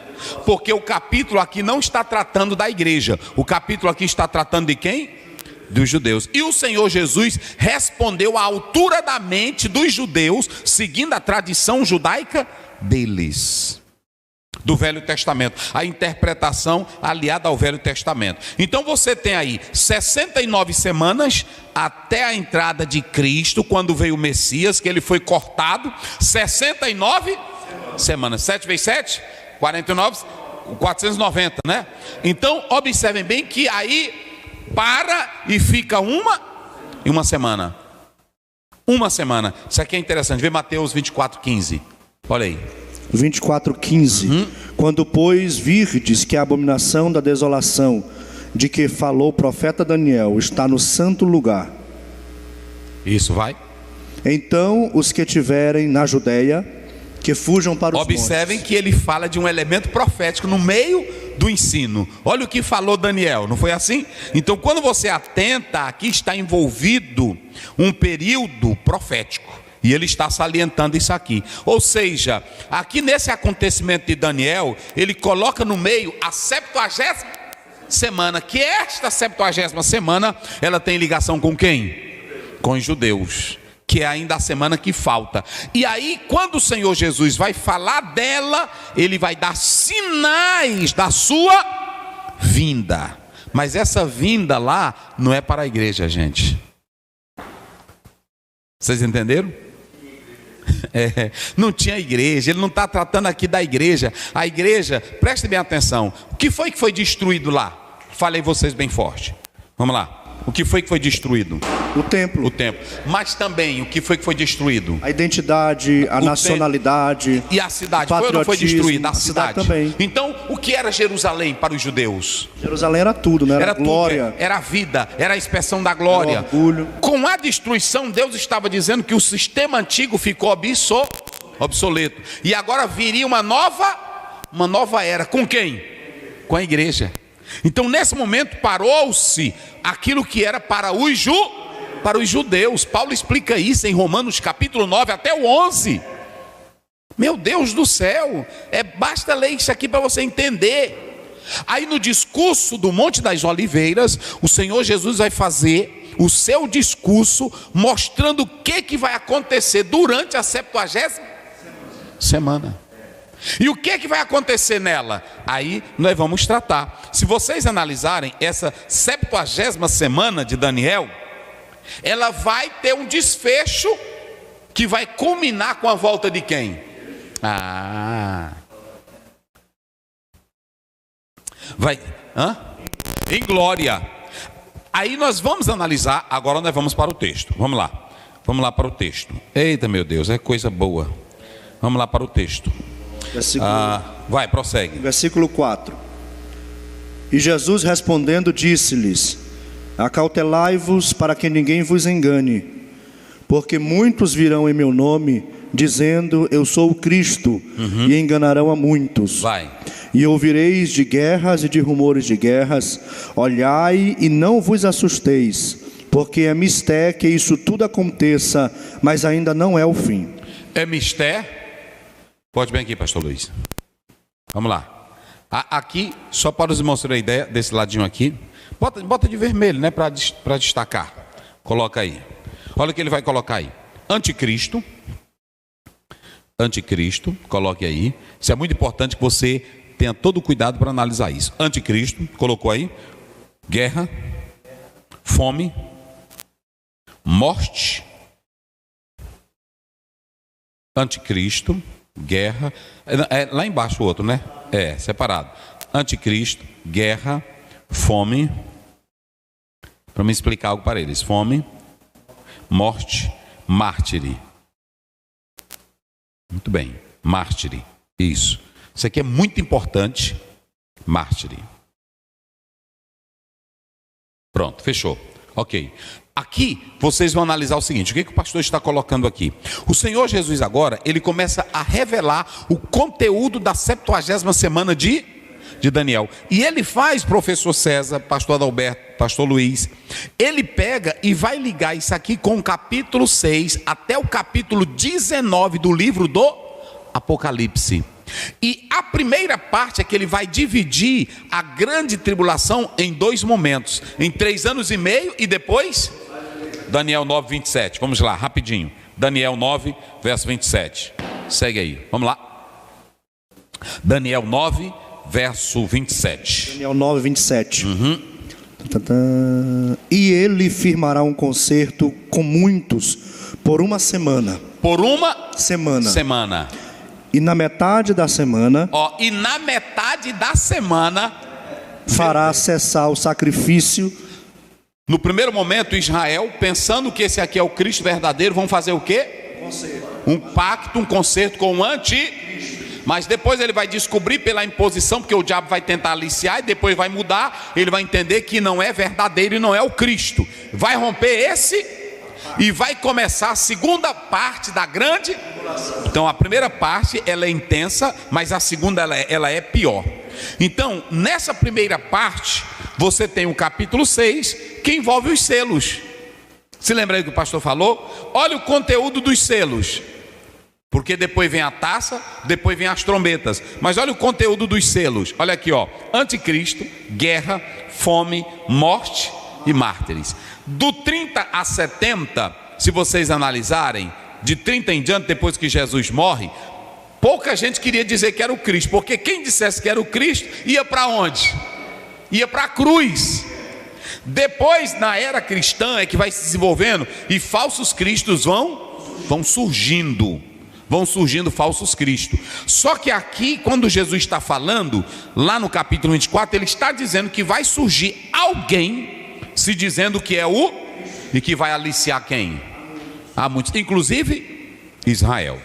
Porque o capítulo aqui não está tratando da igreja, o capítulo aqui está tratando de quem? Dos judeus. E o Senhor Jesus respondeu à altura da mente dos judeus, seguindo a tradição judaica deles, do Velho Testamento, a interpretação aliada ao Velho Testamento. Então você tem aí 69 semanas até a entrada de Cristo, quando veio o Messias, que ele foi cortado. 69 semanas, 7 vezes 7, 49, 490, né? Então observem bem que aí para e fica uma semana. Uma semana. Isso aqui é interessante. Vê Mateus 24:15. Olha aí. 24:15. Quando, pois, virdes que a abominação da desolação de que falou o profeta Daniel está no santo lugar. Isso, vai. Então os que tiverem na Judéia, que fujam para os Observem montes. que ele fala de um elemento profético no meio do ensino. Olha o que falou Daniel, não foi assim? Então quando você atenta, aqui está envolvido um período profético. E ele está salientando isso aqui. Ou seja, aqui nesse acontecimento de Daniel, ele coloca no meio a 70ª semana. Que esta 70ª semana, ela tem ligação com quem? Com os judeus. Que é ainda a semana que falta. E aí, quando o Senhor Jesus vai falar dela, ele vai dar sinais da sua vinda. Mas essa vinda lá não é para a igreja, gente. Vocês entenderam? Não tinha igreja. Ele não está tratando aqui da igreja. A igreja, prestem bem atenção. O que foi destruído lá? Falei vocês bem forte. Vamos lá. O que foi destruído? O templo. O templo. Mas também, o que foi destruído? A identidade, a nacionalidade. E a cidade? Foi ou não foi destruída? A cidade também. Então, o que era Jerusalém para os judeus? Jerusalém era tudo, né? Era glória. Tudo, era a vida, era a expressão da glória. Era orgulho. Com a destruição, Deus estava dizendo que o sistema antigo ficou obsoleto. E agora viria uma nova era. Com quem? Com a igreja. Então nesse momento parou-se aquilo que era para os judeus. Paulo explica isso em Romanos capítulo 9 até o 11. Meu Deus do céu, basta ler isso aqui para você entender. Aí no discurso do Monte das Oliveiras, o Senhor Jesus vai fazer o seu discurso mostrando o que vai acontecer durante a 70ª semana. E o que vai acontecer nela? Aí nós vamos tratar. Se vocês analisarem essa 70ª semana de Daniel, ela vai ter um desfecho que vai culminar com a volta de quem? Vai, em glória. Aí nós vamos analisar, agora nós vamos para o texto. Vamos lá para o texto. Eita, meu Deus, é coisa boa. Vamos lá para o texto. Vai, prossegue. Versículo 4. E Jesus respondendo disse-lhes: acautelai-vos para que ninguém vos engane, porque muitos virão em meu nome, dizendo eu sou o Cristo, e enganarão a muitos. Vai. E ouvireis de guerras e de rumores de guerras. Olhai e não vos assusteis, porque é mistério que isso tudo aconteça, mas ainda não é o fim. É mistério. Pode bem aqui, pastor Luiz. Vamos lá. Aqui, só para os irmãos terem a ideia, desse ladinho aqui. Bota de vermelho, né? Para destacar. Coloca aí. Olha o que ele vai colocar aí. Anticristo. Anticristo, coloque aí. Isso é muito importante que você tenha todo o cuidado para analisar isso. Anticristo, colocou aí. Guerra, fome, morte. Anticristo, guerra. Lá embaixo o outro, né? Separado. Anticristo, guerra, fome. Para me explicar algo para eles. Fome, morte, mártire. Muito bem, mártire. Isso. Isso aqui é muito importante. Mártire. Pronto, fechou. Ok. Aqui vocês vão analisar o seguinte: o que o pastor está colocando aqui? O Senhor Jesus agora, ele começa a revelar o conteúdo da 70ª semana de Daniel. E ele faz, professor César, pastor Adalberto, pastor Luiz, ele pega e vai ligar isso aqui com o capítulo 6 até o capítulo 19 do livro do Apocalipse. E a primeira parte é que ele vai dividir a grande tribulação em 2 momentos, em 3 anos e meio e depois Daniel 9, 27. Vamos lá, rapidinho. Daniel 9, verso 27. Segue aí, vamos lá. Daniel 9, verso 27. Daniel 9, 27. E ele firmará um concerto com muitos por uma semana. Por uma semana. E na metade da semana, fará cessar o sacrifício. No primeiro momento, Israel, pensando que esse aqui é o Cristo verdadeiro, vão fazer o quê? Um pacto, um concerto com o anticristo. Mas depois ele vai descobrir pela imposição, porque o diabo vai tentar aliciar e depois vai mudar. Ele vai entender que não é verdadeiro e não é o Cristo. Vai romper esse e vai começar a segunda parte da grande. Então a primeira parte ela é intensa, mas a segunda ela é pior. Então nessa primeira parte você tem o capítulo 6 que envolve os selos. Se lembra aí que o pastor falou? Olha o conteúdo dos selos. Porque depois vem a taça, depois vem as trombetas. Mas olha o conteúdo dos selos. Olha aqui, ó. Anticristo, guerra, fome, morte e mártires. Do 30 a 70, se vocês analisarem, de 30 em diante, depois que Jesus morre, pouca gente queria dizer que era o Cristo. Porque quem dissesse que era o Cristo, ia para onde? Ia para a cruz. Depois, na era cristã, é que vai se desenvolvendo e falsos cristos vão surgindo. Vão surgindo falsos cristos. Só que aqui, quando Jesus está falando, lá no capítulo 24, ele está dizendo que vai surgir alguém se dizendo que é o e que vai aliciar quem? Há muitos, inclusive Israel.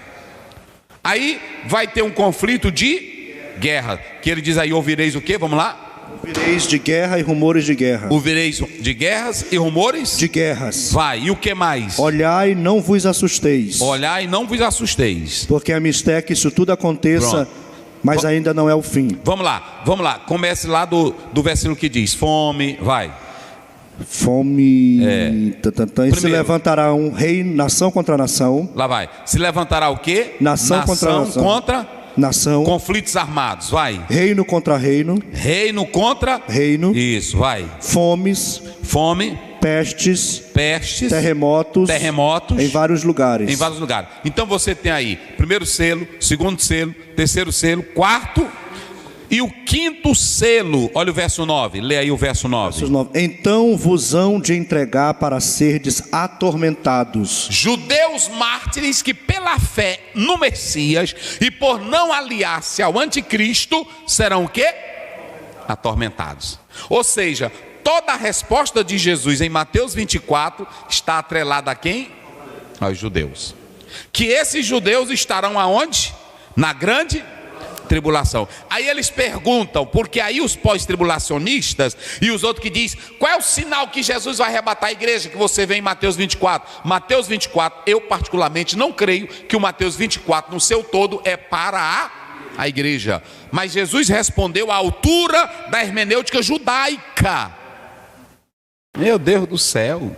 Aí vai ter um conflito de guerra, que ele diz aí: ouvireis o quê? Vamos lá. Ouvireis de guerra e rumores de guerra. Ouvireis de guerras e rumores de guerras. Vai, e o que mais? Olhai e não vos assusteis. Olhai e não vos assusteis. Porque é mistério que isso tudo aconteça. Pronto. Mas ainda não é o fim. Vamos lá. Comece lá do versículo que diz: fome, vai. Fome. E se levantará um rei, nação contra nação. Lá vai. Se levantará o quê? Nação contra nação. Nação. Conflitos armados, vai. Reino contra reino. Reino contra reino. Isso, vai. Fome. Pestes. Terremotos. Em vários lugares. Então você tem aí primeiro selo, segundo selo, terceiro selo, quarto e o quinto selo. Olha o verso 9. Lê aí o verso 9. Então vos hão de entregar para serdes atormentados. Judeus mártires que pela fé no Messias e por não aliar-se ao anticristo serão o quê? atormentados. Ou seja, toda a resposta de Jesus em Mateus 24 está atrelada a quem? Aos judeus. Que esses judeus estarão aonde? Na grande tribulação. Aí eles perguntam, porque aí os pós-tribulacionistas e os outros que dizem, qual é o sinal que Jesus vai arrebatar a igreja, que você vê em Mateus 24? Mateus 24, eu particularmente não creio que o Mateus 24 no seu todo é para a igreja. Mas Jesus respondeu à altura da hermenêutica judaica. Meu Deus do céu.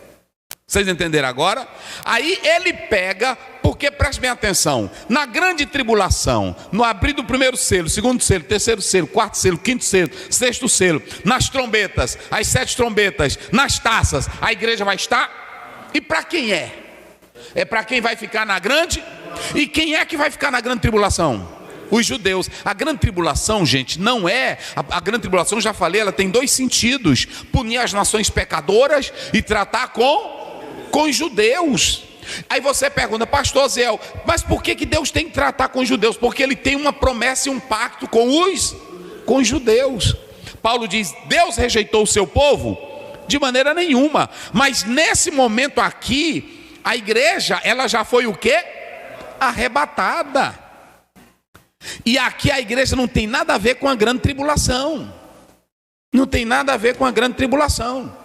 Vocês entenderam agora? Aí ele pega, porque prestem bem atenção, na grande tribulação, no abrir do primeiro selo, segundo selo, terceiro selo, quarto selo, quinto selo, sexto selo, nas trombetas, as 7 trombetas, nas taças, a igreja vai estar. E para quem é? É para quem vai ficar na grande? E quem é que vai ficar na grande tribulação? Os judeus. A grande tribulação, gente, não é... A grande tribulação, já falei, ela tem 2 sentidos: punir as nações pecadoras e tratar com os judeus. Aí você pergunta, pastor Zéu, mas por que Deus tem que tratar com os judeus? Porque ele tem uma promessa e um pacto com os judeus. Paulo diz, Deus rejeitou o seu povo? De maneira nenhuma. Mas nesse momento aqui, a igreja, ela já foi o quê? Arrebatada. E aqui a igreja não tem nada a ver com a grande tribulação. Não tem nada a ver com a grande tribulação.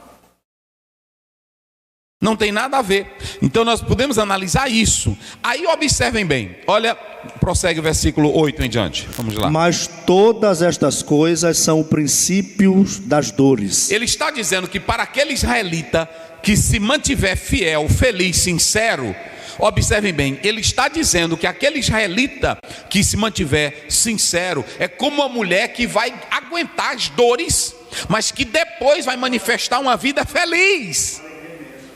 Não tem nada a ver. Então nós podemos analisar isso. Aí observem bem. Olha, prossegue o versículo 8 em diante. Vamos lá. Mas todas estas coisas são o princípio das dores. Ele está dizendo que para aquele israelita que se mantiver fiel, feliz, sincero, observem bem, ele está dizendo que aquele israelita que se mantiver sincero é como uma mulher que vai aguentar as dores, mas que depois vai manifestar uma vida feliz,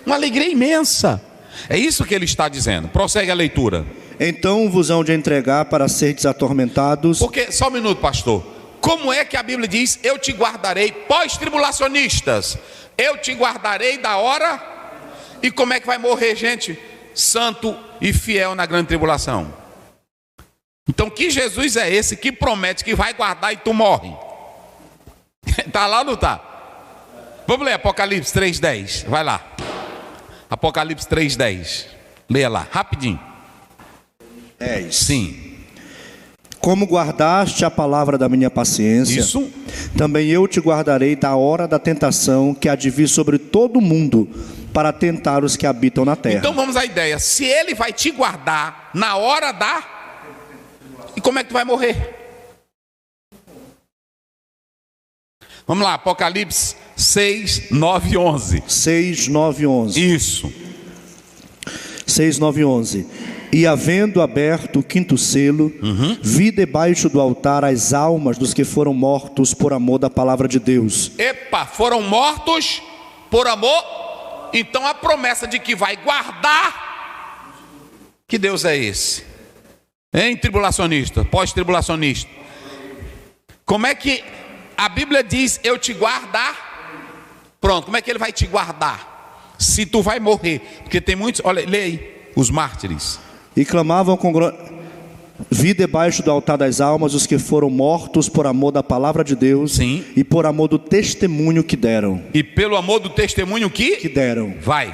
uma alegria imensa. É isso que ele está dizendo. Prossegue a leitura. Então vos hão de entregar para seres atormentados. Porque, só um minuto, pastor. Como é que a Bíblia diz, eu te guardarei, pós-tribulacionistas, eu te guardarei da hora? E como é que vai morrer gente santo e fiel na grande tribulação? Então que Jesus é esse que promete que vai guardar e tu morre? Está lá ou não está? Vamos ler Apocalipse 3:10, vai lá. Apocalipse 3:10, leia lá, rapidinho. Sim. Como guardaste a palavra da minha paciência, isso, também eu te guardarei da hora da tentação que há de vir sobre todo o mundo, para tentar os que habitam na terra. Então vamos à ideia, se ele vai te guardar na hora da... E como é que tu vai morrer? Vamos lá, Apocalipse 6, 9 e 11. 6, 9 e 11. Isso. 6, 9 e 11. E havendo aberto o quinto selo, vi debaixo do altar as almas dos que foram mortos por amor da palavra de Deus. Epa, foram mortos por amor? Então a promessa de que vai guardar, que Deus é esse? Hein, tribulacionista, pós-tribulacionista? Como é que a Bíblia diz, eu te guardar? Pronto, como é que ele vai te guardar? Se tu vai morrer, porque tem muitos, olha, lê aí, os mártires. E clamavam com vi debaixo do altar das almas os que foram mortos por amor da palavra de Deus. Sim. E por amor do testemunho que deram. E pelo amor do testemunho que deram. Vai,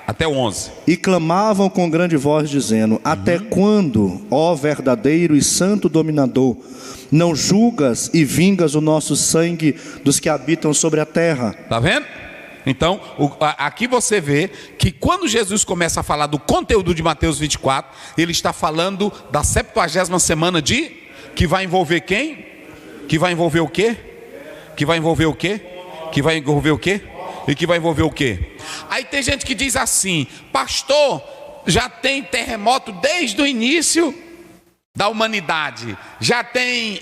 até o 11. E clamavam com grande voz dizendo, até quando, ó verdadeiro e santo dominador, não julgas e vingas o nosso sangue dos que habitam sobre a terra? Tá vendo? Então, aqui você vê que quando Jesus começa a falar do conteúdo de Mateus 24, ele está falando da 70ª semana que vai envolver quem? Que vai envolver o quê? Que vai envolver o quê? Que vai envolver o quê? E que vai envolver o quê? Aí tem gente que diz assim, pastor, já tem terremoto desde o início da humanidade, já tem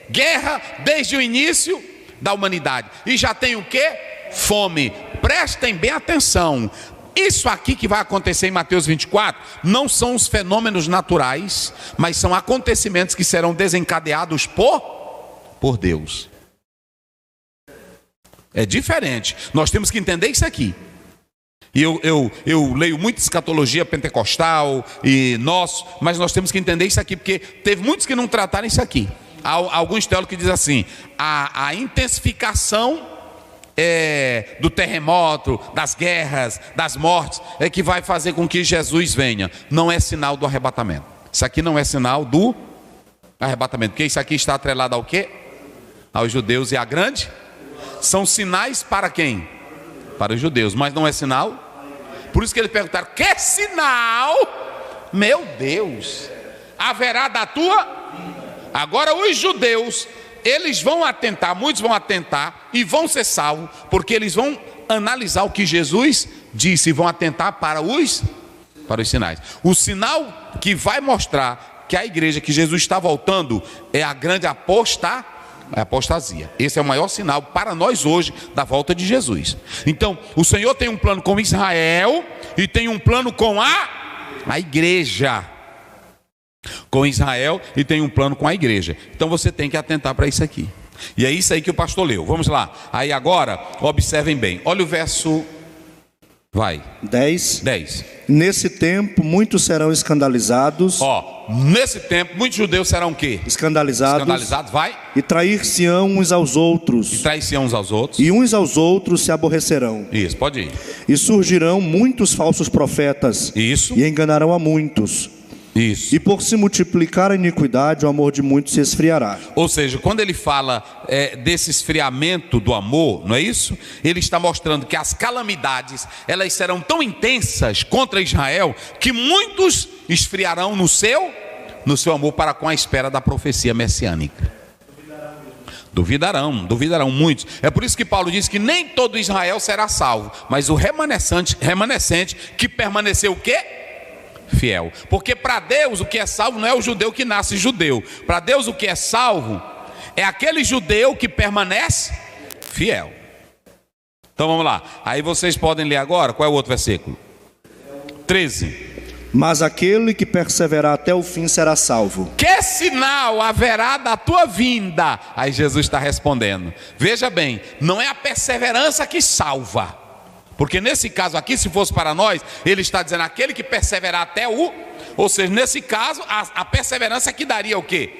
guerra desde o início da humanidade, e já tem o quê? Fome. Prestem bem atenção, isso aqui que vai acontecer em Mateus 24 não são os fenômenos naturais, mas são acontecimentos que serão desencadeados por Deus. É diferente, nós temos que entender isso aqui. E eu leio muito escatologia pentecostal e mas nós temos que entender isso aqui, porque teve muitos que não trataram isso aqui. alguns teólogos que dizem assim, a intensificação do terremoto, das guerras, das mortes, é que vai fazer com que Jesus venha. Não é sinal do arrebatamento. Isso aqui não é sinal do arrebatamento, porque isso aqui está atrelado ao quê? Aos judeus e à grande. São sinais para quem? Para os judeus, mas não é sinal. Por isso que eles perguntaram: que sinal, meu Deus, haverá da tua? Agora os judeus, eles vão atentar, muitos vão atentar e vão ser salvos, porque eles vão analisar o que Jesus disse e vão atentar para os sinais. O sinal que vai mostrar que a igreja, que Jesus está voltando, é a grande apostasia. Esse é o maior sinal para nós hoje da volta de Jesus. Então, o Senhor tem um plano com Israel e tem um plano com a igreja. Com Israel e tem um plano com a igreja. Então você tem que atentar para isso aqui. E é isso aí que o pastor leu. Vamos lá. Aí agora, observem bem. Olha o verso. Vai. 10. Nesse tempo, muitos serão escandalizados. Nesse tempo, muitos judeus serão o quê? Escandalizados, vai. E trair-se-ão uns aos outros. E uns aos outros se aborrecerão. Isso, pode ir. E surgirão muitos falsos profetas. Isso. E enganarão a muitos. Isso. E por se multiplicar a iniquidade, o amor de muitos se esfriará. Ou seja, quando ele fala desse esfriamento do amor, não é isso? Ele está mostrando que as calamidades, elas serão tão intensas contra Israel, que muitos esfriarão no seu amor para com a espera da profecia messiânica. Duvidarão muitos. É por isso que Paulo diz que nem todo Israel será salvo, mas o remanescente que permaneceu o quê? Fiel. Porque para Deus o que é salvo não é o judeu que nasce judeu. Para Deus o que é salvo é aquele judeu que permanece fiel. Então vamos lá. Aí vocês podem ler agora. Qual é o outro versículo? 13. Mas aquele que perseverar até o fim será salvo. Que sinal haverá da tua vinda? Aí Jesus está respondendo. Veja bem, não é a perseverança que salva. Porque nesse caso aqui, se fosse para nós, ele está dizendo aquele que perseverar até ou seja, nesse caso, a perseverança que daria o quê?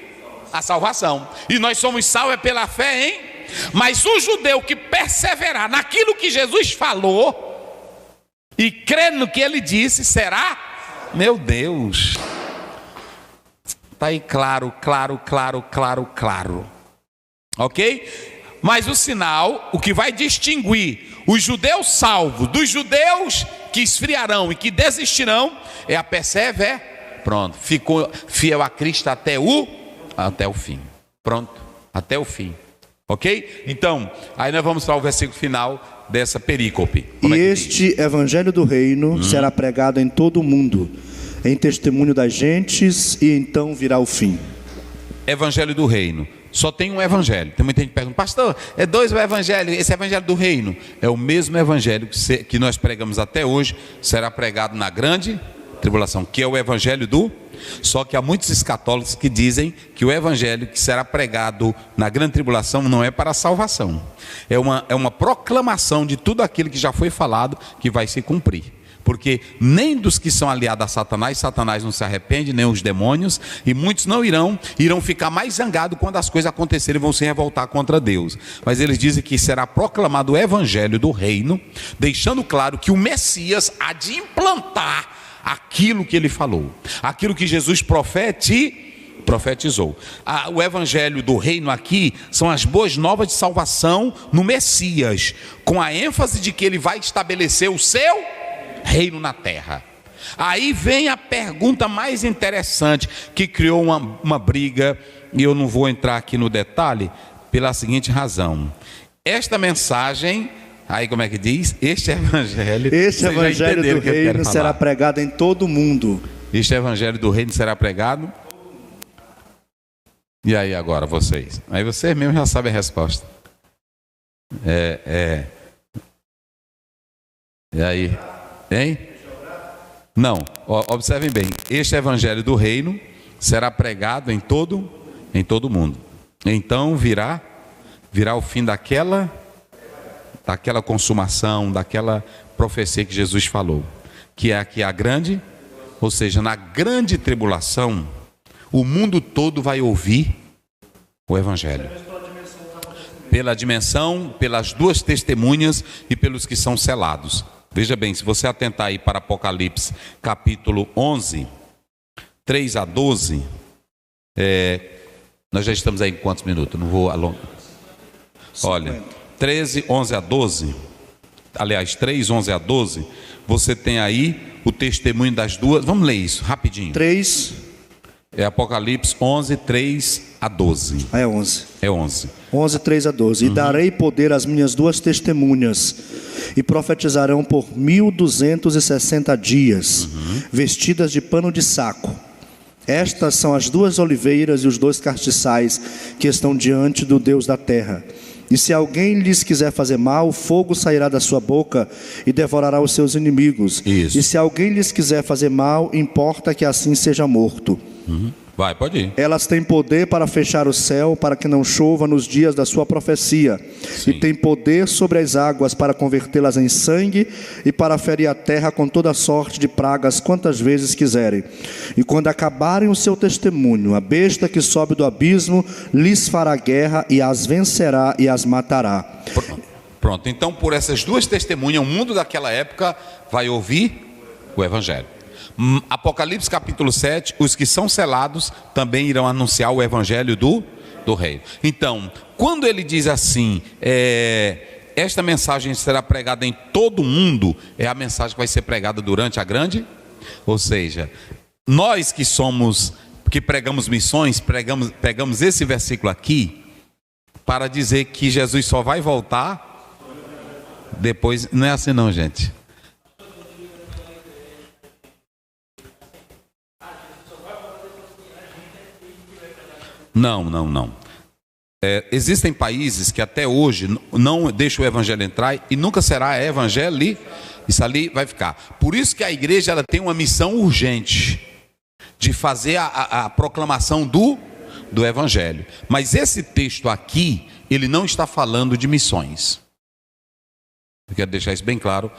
A salvação. E nós somos salvos pela fé, hein? Mas o judeu que perseverar naquilo que Jesus falou e crer no que ele disse, será? Meu Deus. Está aí claro. Ok? Mas o sinal, o que vai distinguir os judeus salvos dos judeus que esfriarão e que desistirão, é a perseveração. Pronto, ficou fiel a Cristo até o fim. Pronto, até o fim. Ok? Então, aí nós vamos para o versículo final dessa perícope. E este evangelho do reino será pregado em todo o mundo, em testemunho das gentes, e então virá o fim. Evangelho do reino. Só tem um evangelho. Tem muita gente que pergunta: pastor, é dois o evangelho? Esse evangelho do reino é o mesmo evangelho que nós pregamos até hoje, será pregado na grande tribulação, que é o evangelho do... Só que há muitos escatólogos que dizem que o evangelho que será pregado na grande tribulação não é para a salvação, é uma proclamação de tudo aquilo que já foi falado que vai se cumprir. Porque nem dos que são aliados a Satanás não se arrepende, nem os demônios, e muitos não irão ficar mais zangados quando as coisas acontecerem e vão se revoltar contra Deus. Mas eles dizem que será proclamado o evangelho do reino, deixando claro que o Messias há de implantar aquilo que ele falou, aquilo que Jesus profetizou. O evangelho do reino aqui são as boas novas de salvação no Messias, com a ênfase de que ele vai estabelecer o seu reino na terra. Aí vem a pergunta mais interessante, que criou uma briga, e eu não vou entrar aqui no detalhe, pela seguinte razão: esta mensagem, aí como é que diz? Este evangelho do reino será pregado em todo o mundo. Este evangelho do reino será pregado. E aí agora vocês? Aí vocês mesmo já sabem a resposta. E aí? Hein? Não, observem bem. Este evangelho do reino será pregado em todo o mundo. Então virá o fim daquela consumação, daquela profecia que Jesus falou, que é aqui a grande, ou seja, na grande tribulação, o mundo todo vai ouvir o Evangelho. Pela dimensão, pelas duas testemunhas e pelos que são selados. Veja bem, se você atentar aí para Apocalipse capítulo 11, 3 a 12, nós já estamos aí em quantos minutos? Não vou alongar. Olha, 13, 11 a 12, aliás, 3, 11 a 12, você tem aí o testemunho das duas. Vamos ler isso rapidinho. 3. É Apocalipse 11, 3 a 12. É 11. É 11. 11, 3 a 12. E darei poder às minhas duas testemunhas, e profetizarão por 1260 dias, vestidas de pano de saco. Estas são as duas oliveiras e os dois castiçais que estão diante do Deus da terra. E se alguém lhes quiser fazer mal, fogo sairá da sua boca e devorará os seus inimigos. Isso. E se alguém lhes quiser fazer mal, importa que assim seja morto. Vai, pode ir. Elas têm poder para fechar o céu, para que não chova nos dias da sua profecia. Sim. E têm poder sobre as águas para convertê-las em sangue, e para ferir a terra com toda sorte de pragas quantas vezes quiserem. E quando acabarem o seu testemunho, a besta que sobe do abismo lhes fará guerra e as vencerá e as matará. Pronto, então por essas duas testemunhas, o mundo daquela época vai ouvir o Evangelho. Apocalipse capítulo 7, os que são selados também irão anunciar o Evangelho do Rei. Então, quando ele diz assim, esta mensagem será pregada em todo o mundo, é a mensagem que vai ser pregada durante a grande, ou seja, nós que pregamos missões, pegamos esse versículo aqui para dizer que Jesus só vai voltar depois. Não é assim não, gente. Não. Existem países que até hoje não deixam o evangelho entrar e nunca será evangelho, isso ali vai ficar. Por isso que a igreja ela tem uma missão urgente de fazer a proclamação do evangelho. Mas esse texto aqui, ele não está falando de missões. Eu quero deixar isso bem claro.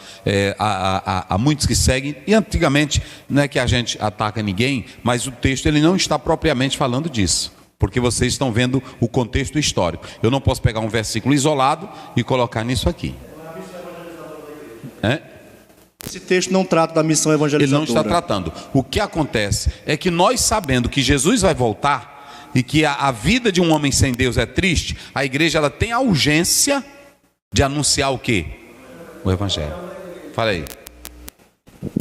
Há muitos que seguem, e antigamente não é que a gente ataca ninguém, mas o texto ele não está propriamente falando disso. Porque vocês estão vendo o contexto histórico. Eu não posso pegar um versículo isolado e colocar nisso aqui. Esse texto não trata da missão evangelizadora. Ele não está tratando. O que acontece é que nós, sabendo que Jesus vai voltar e que a vida de um homem sem Deus é triste, a igreja ela tem a urgência de anunciar o quê? O Evangelho. Fala aí.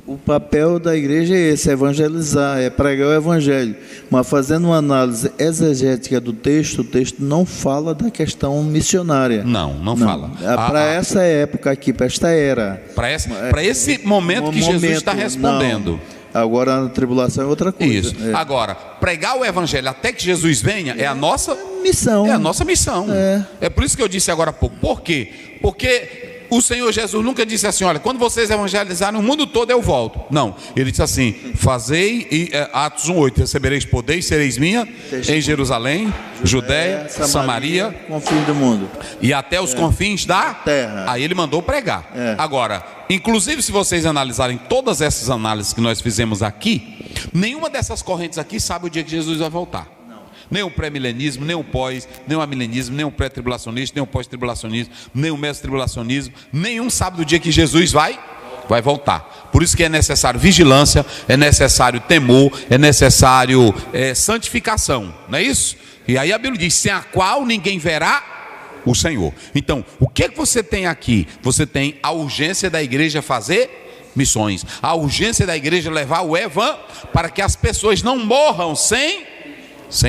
O papel da igreja é esse, é evangelizar, é pregar o evangelho. Mas fazendo uma análise exegética do texto, o texto não fala da questão missionária. Não fala. Para essa época aqui, para esta era. Para esse momento que Jesus está respondendo. Não. Agora a tribulação é outra coisa. Isso. Agora, pregar o evangelho até que Jesus venha é a nossa missão. É a nossa missão. É por isso que eu disse agora há pouco. Por quê? Porque o Senhor Jesus nunca disse assim, olha, quando vocês evangelizarem o mundo todo eu volto. Não, ele disse assim, fazei, Atos 1:8, recebereis poder e sereis minha em Jerusalém, Judéia, Samaria, confins do mundo. E até os confins da terra. Aí ele mandou pregar. Agora, inclusive se vocês analisarem todas essas análises que nós fizemos aqui, nenhuma dessas correntes aqui sabe o dia que Jesus vai voltar. Nem o pré-milenismo, nem o pós, nem o amilenismo, nem o pré-tribulacionista, nem o pós-tribulacionismo, nem o mestre-tribulacionismo, nenhum sabe do dia que Jesus vai voltar. Por isso que é necessário vigilância, é necessário temor, é necessário santificação, não é isso? E aí a Bíblia diz, sem a qual ninguém verá o Senhor. Então, o que é que você tem aqui? Você tem a urgência da igreja fazer missões, a urgência da igreja levar o evangelho para que as pessoas não morram sem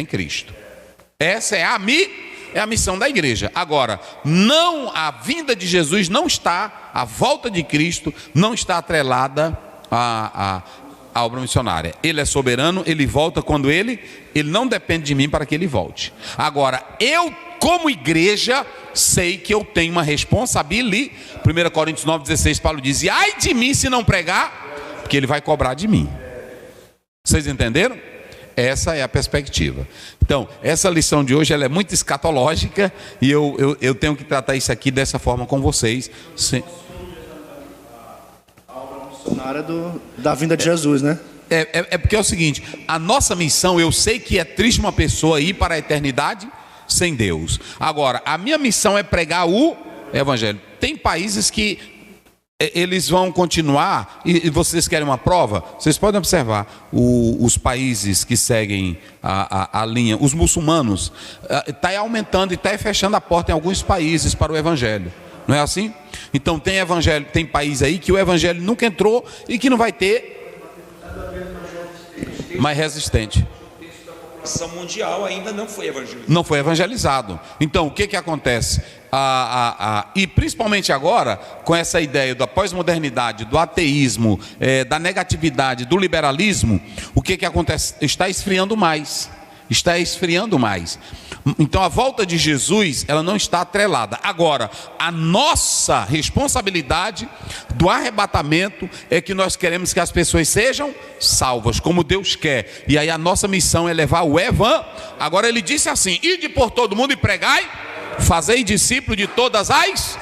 Cristo. Essa é a missão da igreja. Agora, a vinda de Jesus não está, a volta de Cristo não está atrelada à obra missionária. Ele é soberano, ele volta quando ele não depende de mim para que ele volte. Agora, eu como igreja sei que eu tenho uma responsabilidade. 1 Coríntios 9,16, Paulo diz, e ai de mim se não pregar, porque ele vai cobrar de mim. Vocês entenderam? Essa é a perspectiva. Então, essa lição de hoje ela é muito escatológica e eu tenho que tratar isso aqui dessa forma com vocês. A obra missionária da vinda de Jesus, né? Porque é o seguinte, a nossa missão, eu sei que é triste uma pessoa ir para a eternidade sem Deus. Agora, a minha missão é pregar o evangelho. Tem países que eles vão continuar, e vocês querem uma prova? Vocês podem observar, os países que seguem a linha, os muçulmanos, está aumentando e está fechando a porta em alguns países para o evangelho. Não é assim? Então tem evangelho, tem país aí que o evangelho nunca entrou e que não vai ter, mais resistente. A população mundial ainda não foi evangelizada. Não foi evangelizado. Então o que acontece? E principalmente agora, com essa ideia da pós-modernidade, do ateísmo, da negatividade, do liberalismo, o que acontece? Está esfriando mais. Está esfriando mais. Então a volta de Jesus, ela não está atrelada. Agora, a nossa responsabilidade do arrebatamento é que nós queremos que as pessoas sejam salvas, como Deus quer. E aí a nossa missão é levar o evangelho. Agora ele disse assim: ide por todo mundo e pregai, fazei discípulo de todas as...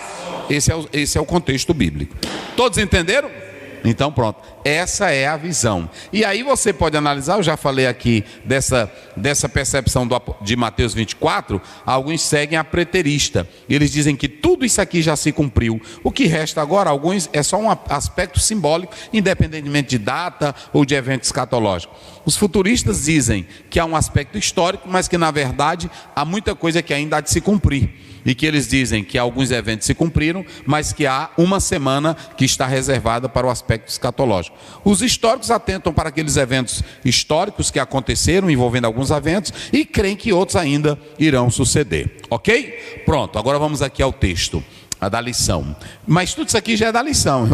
Esse é o contexto bíblico. Todos entenderam? Então pronto, essa é a visão. E aí você pode analisar, eu já falei aqui dessa percepção de Mateus 24, alguns seguem a preterista. Eles dizem que tudo isso aqui já se cumpriu. O que resta agora, alguns, é só um aspecto simbólico, independentemente de data ou de evento escatológico. Os futuristas dizem que há um aspecto histórico, mas que na verdade há muita coisa que ainda há de se cumprir. E que eles dizem que alguns eventos se cumpriram, mas que há uma semana que está reservada para o aspecto escatológico. Os históricos atentam para aqueles eventos históricos que aconteceram, envolvendo alguns eventos, e creem que outros ainda irão suceder. Ok? Pronto, agora vamos aqui ao texto, a da lição. Mas tudo isso aqui já é da lição.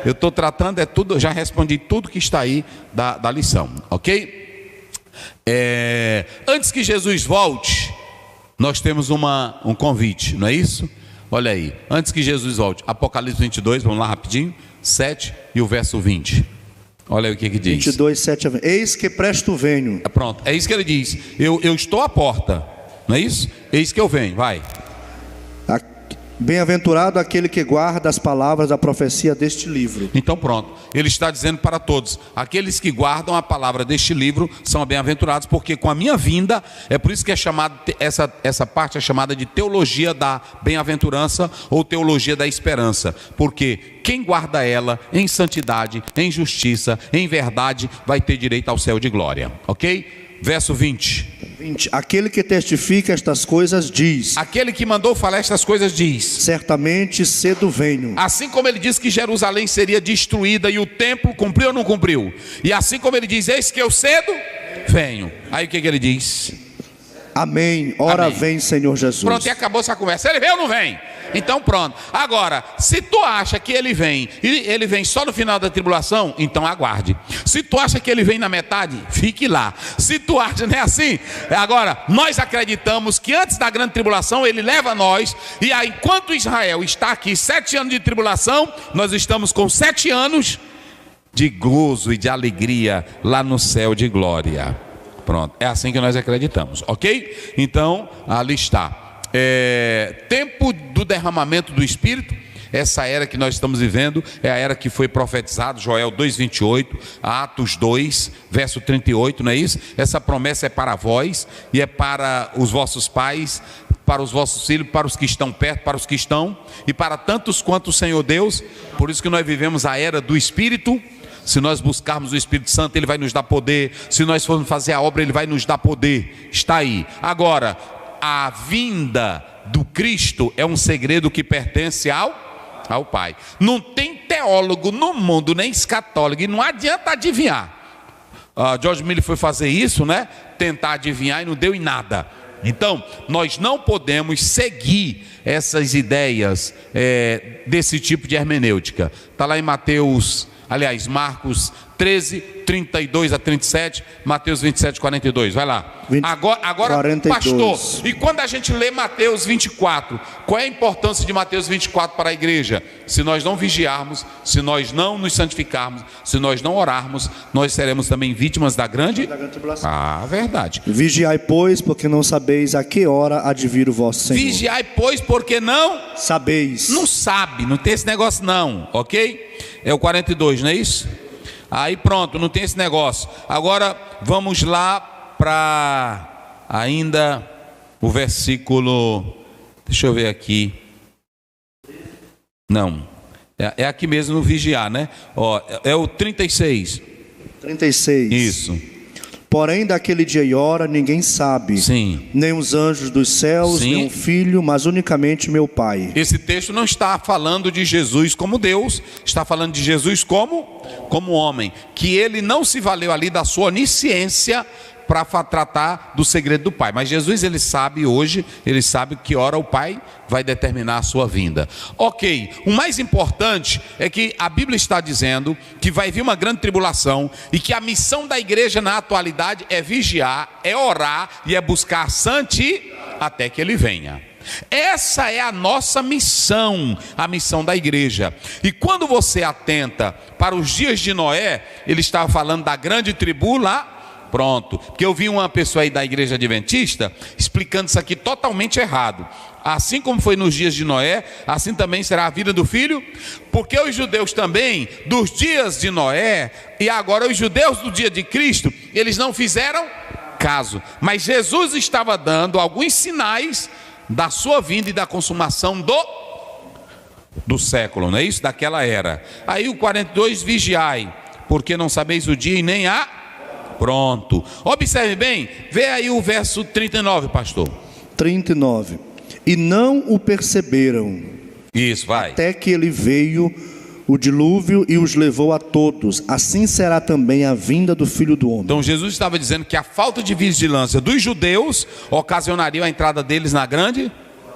Eu tô tratando, já respondi tudo que está aí da lição. Ok? Antes que Jesus volte, nós temos um convite, não é isso? Olha aí, antes que Jesus volte, Apocalipse 22, vamos lá rapidinho, 7 e o verso 20. Olha aí o que diz. 22, 7 a 20. Eis que presto venho. Pronto, é isso que ele diz. Eu estou à porta, não é isso? Eis que eu venho, vai. Bem-aventurado aquele que guarda as palavras da profecia deste livro. Então pronto, ele está dizendo para todos: aqueles que guardam a palavra deste livro são bem-aventurados, porque com a minha vinda, é por isso que é chamado, essa parte é chamada de teologia da bem-aventurança ou teologia da esperança, porque quem guarda ela em santidade, em justiça, em verdade, vai ter direito ao céu de glória. Ok? Verso 20. Aquele que testifica estas coisas diz: aquele que mandou falar estas coisas diz: certamente cedo venho. Assim como ele diz que Jerusalém seria destruída e o templo cumpriu ou não cumpriu, e assim como ele diz: eis que eu cedo venho. Aí o que ele diz? Amém, ora amém. Vem Senhor Jesus. Pronto, e acabou essa conversa. Ele vem ou não vem? Então pronto. Agora, se tu acha que ele vem e ele vem só no final da tribulação, então aguarde. Se tu acha que ele vem na metade, fique lá. Se tu acha, não é assim? Agora, nós acreditamos que antes da grande tribulação ele leva nós, e aí enquanto Israel está aqui 7 anos de tribulação, nós estamos com 7 anos de gozo e de alegria lá no céu de glória. Pronto, é assim que nós acreditamos, ok? Então, ali está. Tempo do derramamento do Espírito. Essa era que nós estamos vivendo é a era que foi profetizado, Joel 2,28, Atos 2, verso 38, não é isso? Essa promessa é para vós e é para os vossos pais, para os vossos filhos, para os que estão perto, para os que estão, e para tantos quanto o Senhor Deus. Por isso que nós vivemos a era do Espírito. Se nós buscarmos o Espírito Santo, Ele vai nos dar poder. Se nós formos fazer a obra, Ele vai nos dar poder. Está aí. Agora, a vinda do Cristo é um segredo que pertence ao Pai. Não tem teólogo no mundo, nem escatólogo, e não adianta adivinhar. George Miller foi fazer isso, né? Tentar adivinhar e não deu em nada. Então, nós não podemos seguir essas ideias desse tipo de hermenêutica. Está lá em Marcos 13, 32 a 37, Mateus 27, 42, vai lá. Agora 42. Pastor, e quando a gente lê Mateus 24, qual é a importância de Mateus 24 para a igreja? Se nós não vigiarmos, se nós não nos santificarmos, se nós não orarmos, nós seremos também vítimas da grande tribulação. Verdade. Vigiai, pois, porque não sabeis a que hora há de vir o vosso Senhor. Vigiai, pois, porque não sabeis. Não sabe, não tem esse negócio não, ok? É o 42, não é isso? Aí pronto, não tem esse negócio. Agora vamos lá para ainda o versículo, deixa eu ver aqui. Não, é aqui mesmo no vigiar, né? Ó, é o 36. 36. Isso. Porém, daquele dia e hora ninguém sabe, Sim. nem os anjos dos céus, Sim. nem o Filho, mas unicamente meu Pai. Esse texto não está falando de Jesus como Deus, está falando de Jesus como homem, que ele não se valeu ali da sua onisciência para tratar do segredo do Pai. Mas Jesus, ele sabe hoje, ele sabe que hora o Pai vai determinar a sua vinda. Ok, o mais importante é que a Bíblia está dizendo que vai vir uma grande tribulação e que a missão da igreja na atualidade é vigiar, é orar e é buscar até que ele venha. Essa é a nossa missão, a missão da igreja. E quando você atenta para os dias de Noé, ele estava falando da grande tribulação. Pronto, porque eu vi uma pessoa aí da igreja adventista explicando isso aqui totalmente errado. Assim como foi nos dias de Noé, assim também será a vida do filho, porque os judeus também, dos dias de Noé, e agora os judeus do dia de Cristo, eles não fizeram caso, mas Jesus estava dando alguns sinais da sua vinda e da consumação do século, não é isso? Daquela era. Aí o 42, vigiai, porque não sabeis o dia e nem a... Pronto, observe bem, vê aí o verso 39, pastor. 39. E não o perceberam. Isso, vai. Até que ele veio o dilúvio e os levou a todos. Assim será também a vinda do Filho do Homem. Então Jesus estava dizendo que a falta de vigilância dos judeus ocasionaria a entrada deles na grande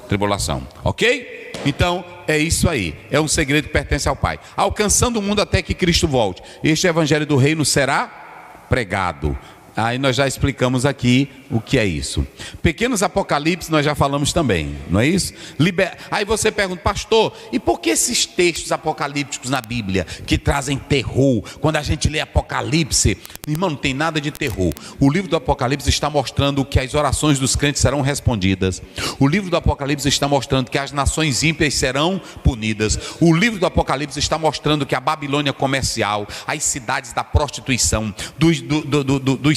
tribulação, ok? Então é isso aí, é um segredo que pertence ao Pai. Alcançando o mundo até que Cristo volte. Este evangelho do reino será pregado. Aí nós já explicamos aqui o que é isso. Pequenos apocalipse nós já falamos também, não é isso? Aí você pergunta, pastor, e por que esses textos apocalípticos na Bíblia que trazem terror? Quando a gente lê Apocalipse, irmão, não tem nada de terror. O livro do Apocalipse está mostrando que as orações dos crentes serão respondidas. O livro do Apocalipse está mostrando que as nações ímpias serão punidas. O livro do Apocalipse está mostrando que a Babilônia comercial, as cidades da prostituição, do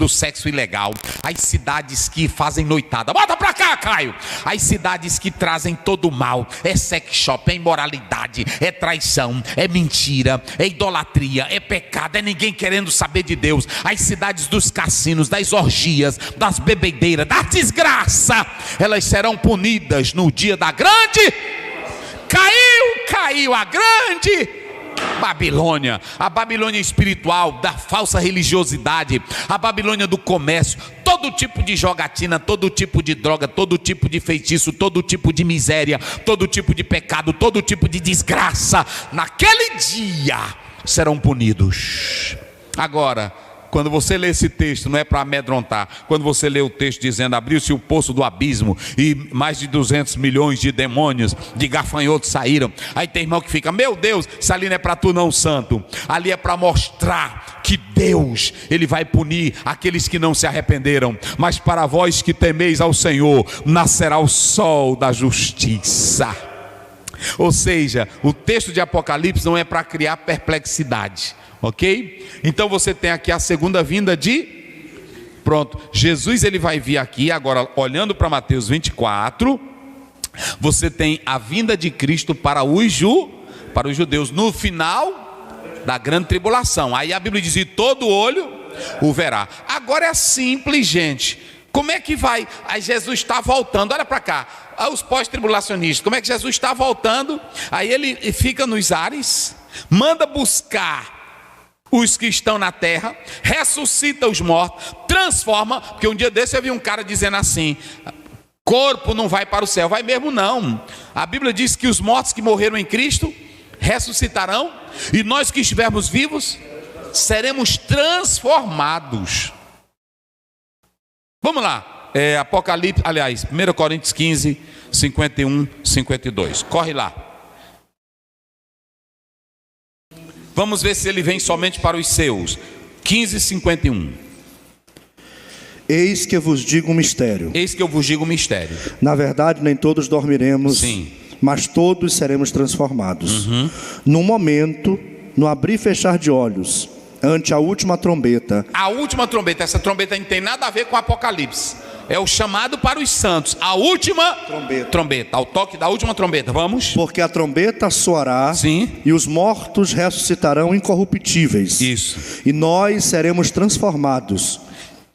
sexo ilegal, as cidades que fazem noitada, bota pra cá, Caio, as cidades que trazem todo o mal, é sex shop, é imoralidade, é traição, é mentira, é idolatria, é pecado, é ninguém querendo saber de Deus, as cidades dos cassinos, das orgias, das bebedeiras, da desgraça, elas serão punidas no dia da grande, caiu a grande Babilônia, a Babilônia espiritual, da falsa religiosidade, a Babilônia do comércio, todo tipo de jogatina, todo tipo de droga, todo tipo de feitiço, todo tipo de miséria, todo tipo de pecado, todo tipo de desgraça, naquele dia serão punidos. Agora, quando você lê esse texto, não é para amedrontar. Quando você lê o texto dizendo, abriu-se o poço do abismo e mais de 200 milhões de demônios, de gafanhotos saíram. Aí tem irmão que fica, meu Deus, isso ali não é para tu não, santo. Ali é para mostrar que Deus, Ele vai punir aqueles que não se arrependeram. Mas para vós que temeis ao Senhor, nascerá o sol da justiça. Ou seja, o texto de Apocalipse não é para criar perplexidade. Ok? Então você tem aqui a segunda vinda pronto, Jesus ele vai vir aqui, agora olhando para Mateus 24, você tem a vinda de Cristo para os judeus, no final da grande tribulação, aí a Bíblia diz, e todo olho o verá. Agora é simples, gente, como é que vai? Aí Jesus está voltando, olha para cá, os pós-tribulacionistas, como é que Jesus está voltando? Aí ele fica nos ares, manda buscar os que estão na terra, ressuscita os mortos, transforma, porque um dia desse eu vi um cara dizendo assim, corpo não vai para o céu, vai mesmo não, a Bíblia diz que os mortos que morreram em Cristo, ressuscitarão, e nós que estivermos vivos, seremos transformados. Vamos lá, Apocalipse, aliás, 1 Coríntios 15, 51, 52, corre lá. Vamos ver se ele vem somente para os seus. 15:51. Eis que eu vos digo um mistério. Eis que eu vos digo um mistério. Na verdade, nem todos dormiremos, sim, mas todos seremos transformados. No momento, no abrir e fechar de olhos, ante a última trombeta. A última trombeta, essa trombeta não tem nada a ver com Apocalipse. É o chamado para os santos. A última trombeta. Ao toque da última trombeta. Vamos. Porque a trombeta soará. Sim. E os mortos ressuscitarão incorruptíveis. Isso. E nós seremos transformados.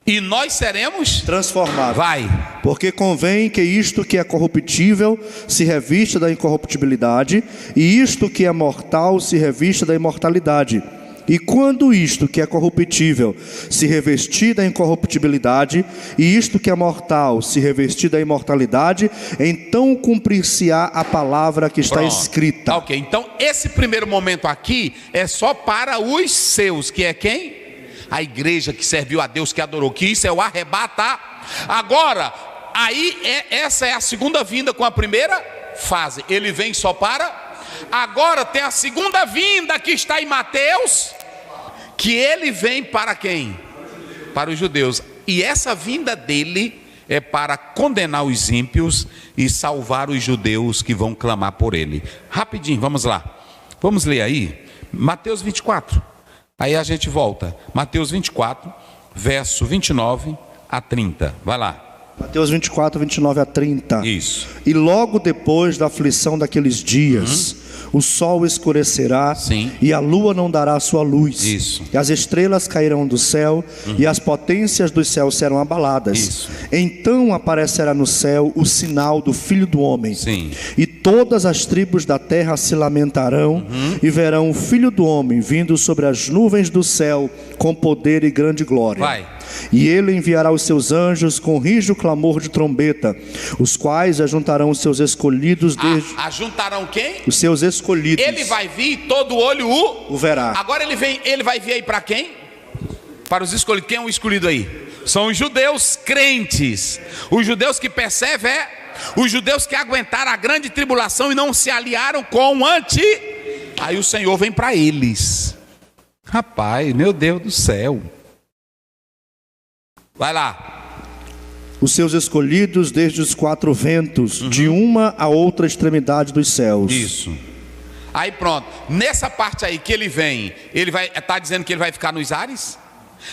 E nós seremos transformados. Vai. Porque convém que isto que é corruptível se revista da incorruptibilidade, e isto que é mortal se revista da imortalidade. E quando isto que é corruptível se revestir da incorruptibilidade, e isto que é mortal se revestir da imortalidade, então cumprir-se-á a palavra que está escrita. Tá, ok, então esse primeiro momento aqui é só para os seus, que é quem? A igreja que serviu a Deus, que adorou, que isso é o arrebatar. Agora, aí essa é a segunda vinda com a primeira fase. Ele vem só para... Agora tem a segunda vinda que está em Mateus, que ele vem para quem? Para os judeus. E essa vinda dele é para condenar os ímpios e salvar os judeus que vão clamar por ele. Rapidinho, vamos lá. Vamos ler aí, Mateus 24. Aí a gente volta. Mateus 24, verso 29 a 30. Vai lá. Mateus 24, 29 a 30. Isso. E logo depois da aflição daqueles dias, o sol escurecerá. Sim. E a lua não dará sua luz. Isso. E as estrelas cairão do céu, e as potências dos céus serão abaladas. Isso. Então aparecerá no céu o sinal do Filho do Homem. Sim. E todas as tribos da terra se lamentarão, e verão o Filho do Homem vindo sobre as nuvens do céu com poder e grande glória. Vai. E ele enviará os seus anjos com rijo clamor de trombeta, os quais ajuntarão os seus escolhidos desde... Ajuntarão quem? Os seus escolhidos. Ele vai vir e todo olho o verá. Agora ele vai vir aí para quem? Para os escolhidos. Quem é o escolhido aí? São os judeus crentes. Os judeus que perseveram. Os judeus que aguentaram a grande tribulação e não se aliaram com o Aí o Senhor vem para eles. Rapaz, meu Deus do céu. Vai lá. Os seus escolhidos desde os quatro ventos, de uma a outra extremidade dos céus. Isso. Aí pronto. Nessa parte aí que ele vem, ele vai tá dizendo que ele vai ficar nos ares?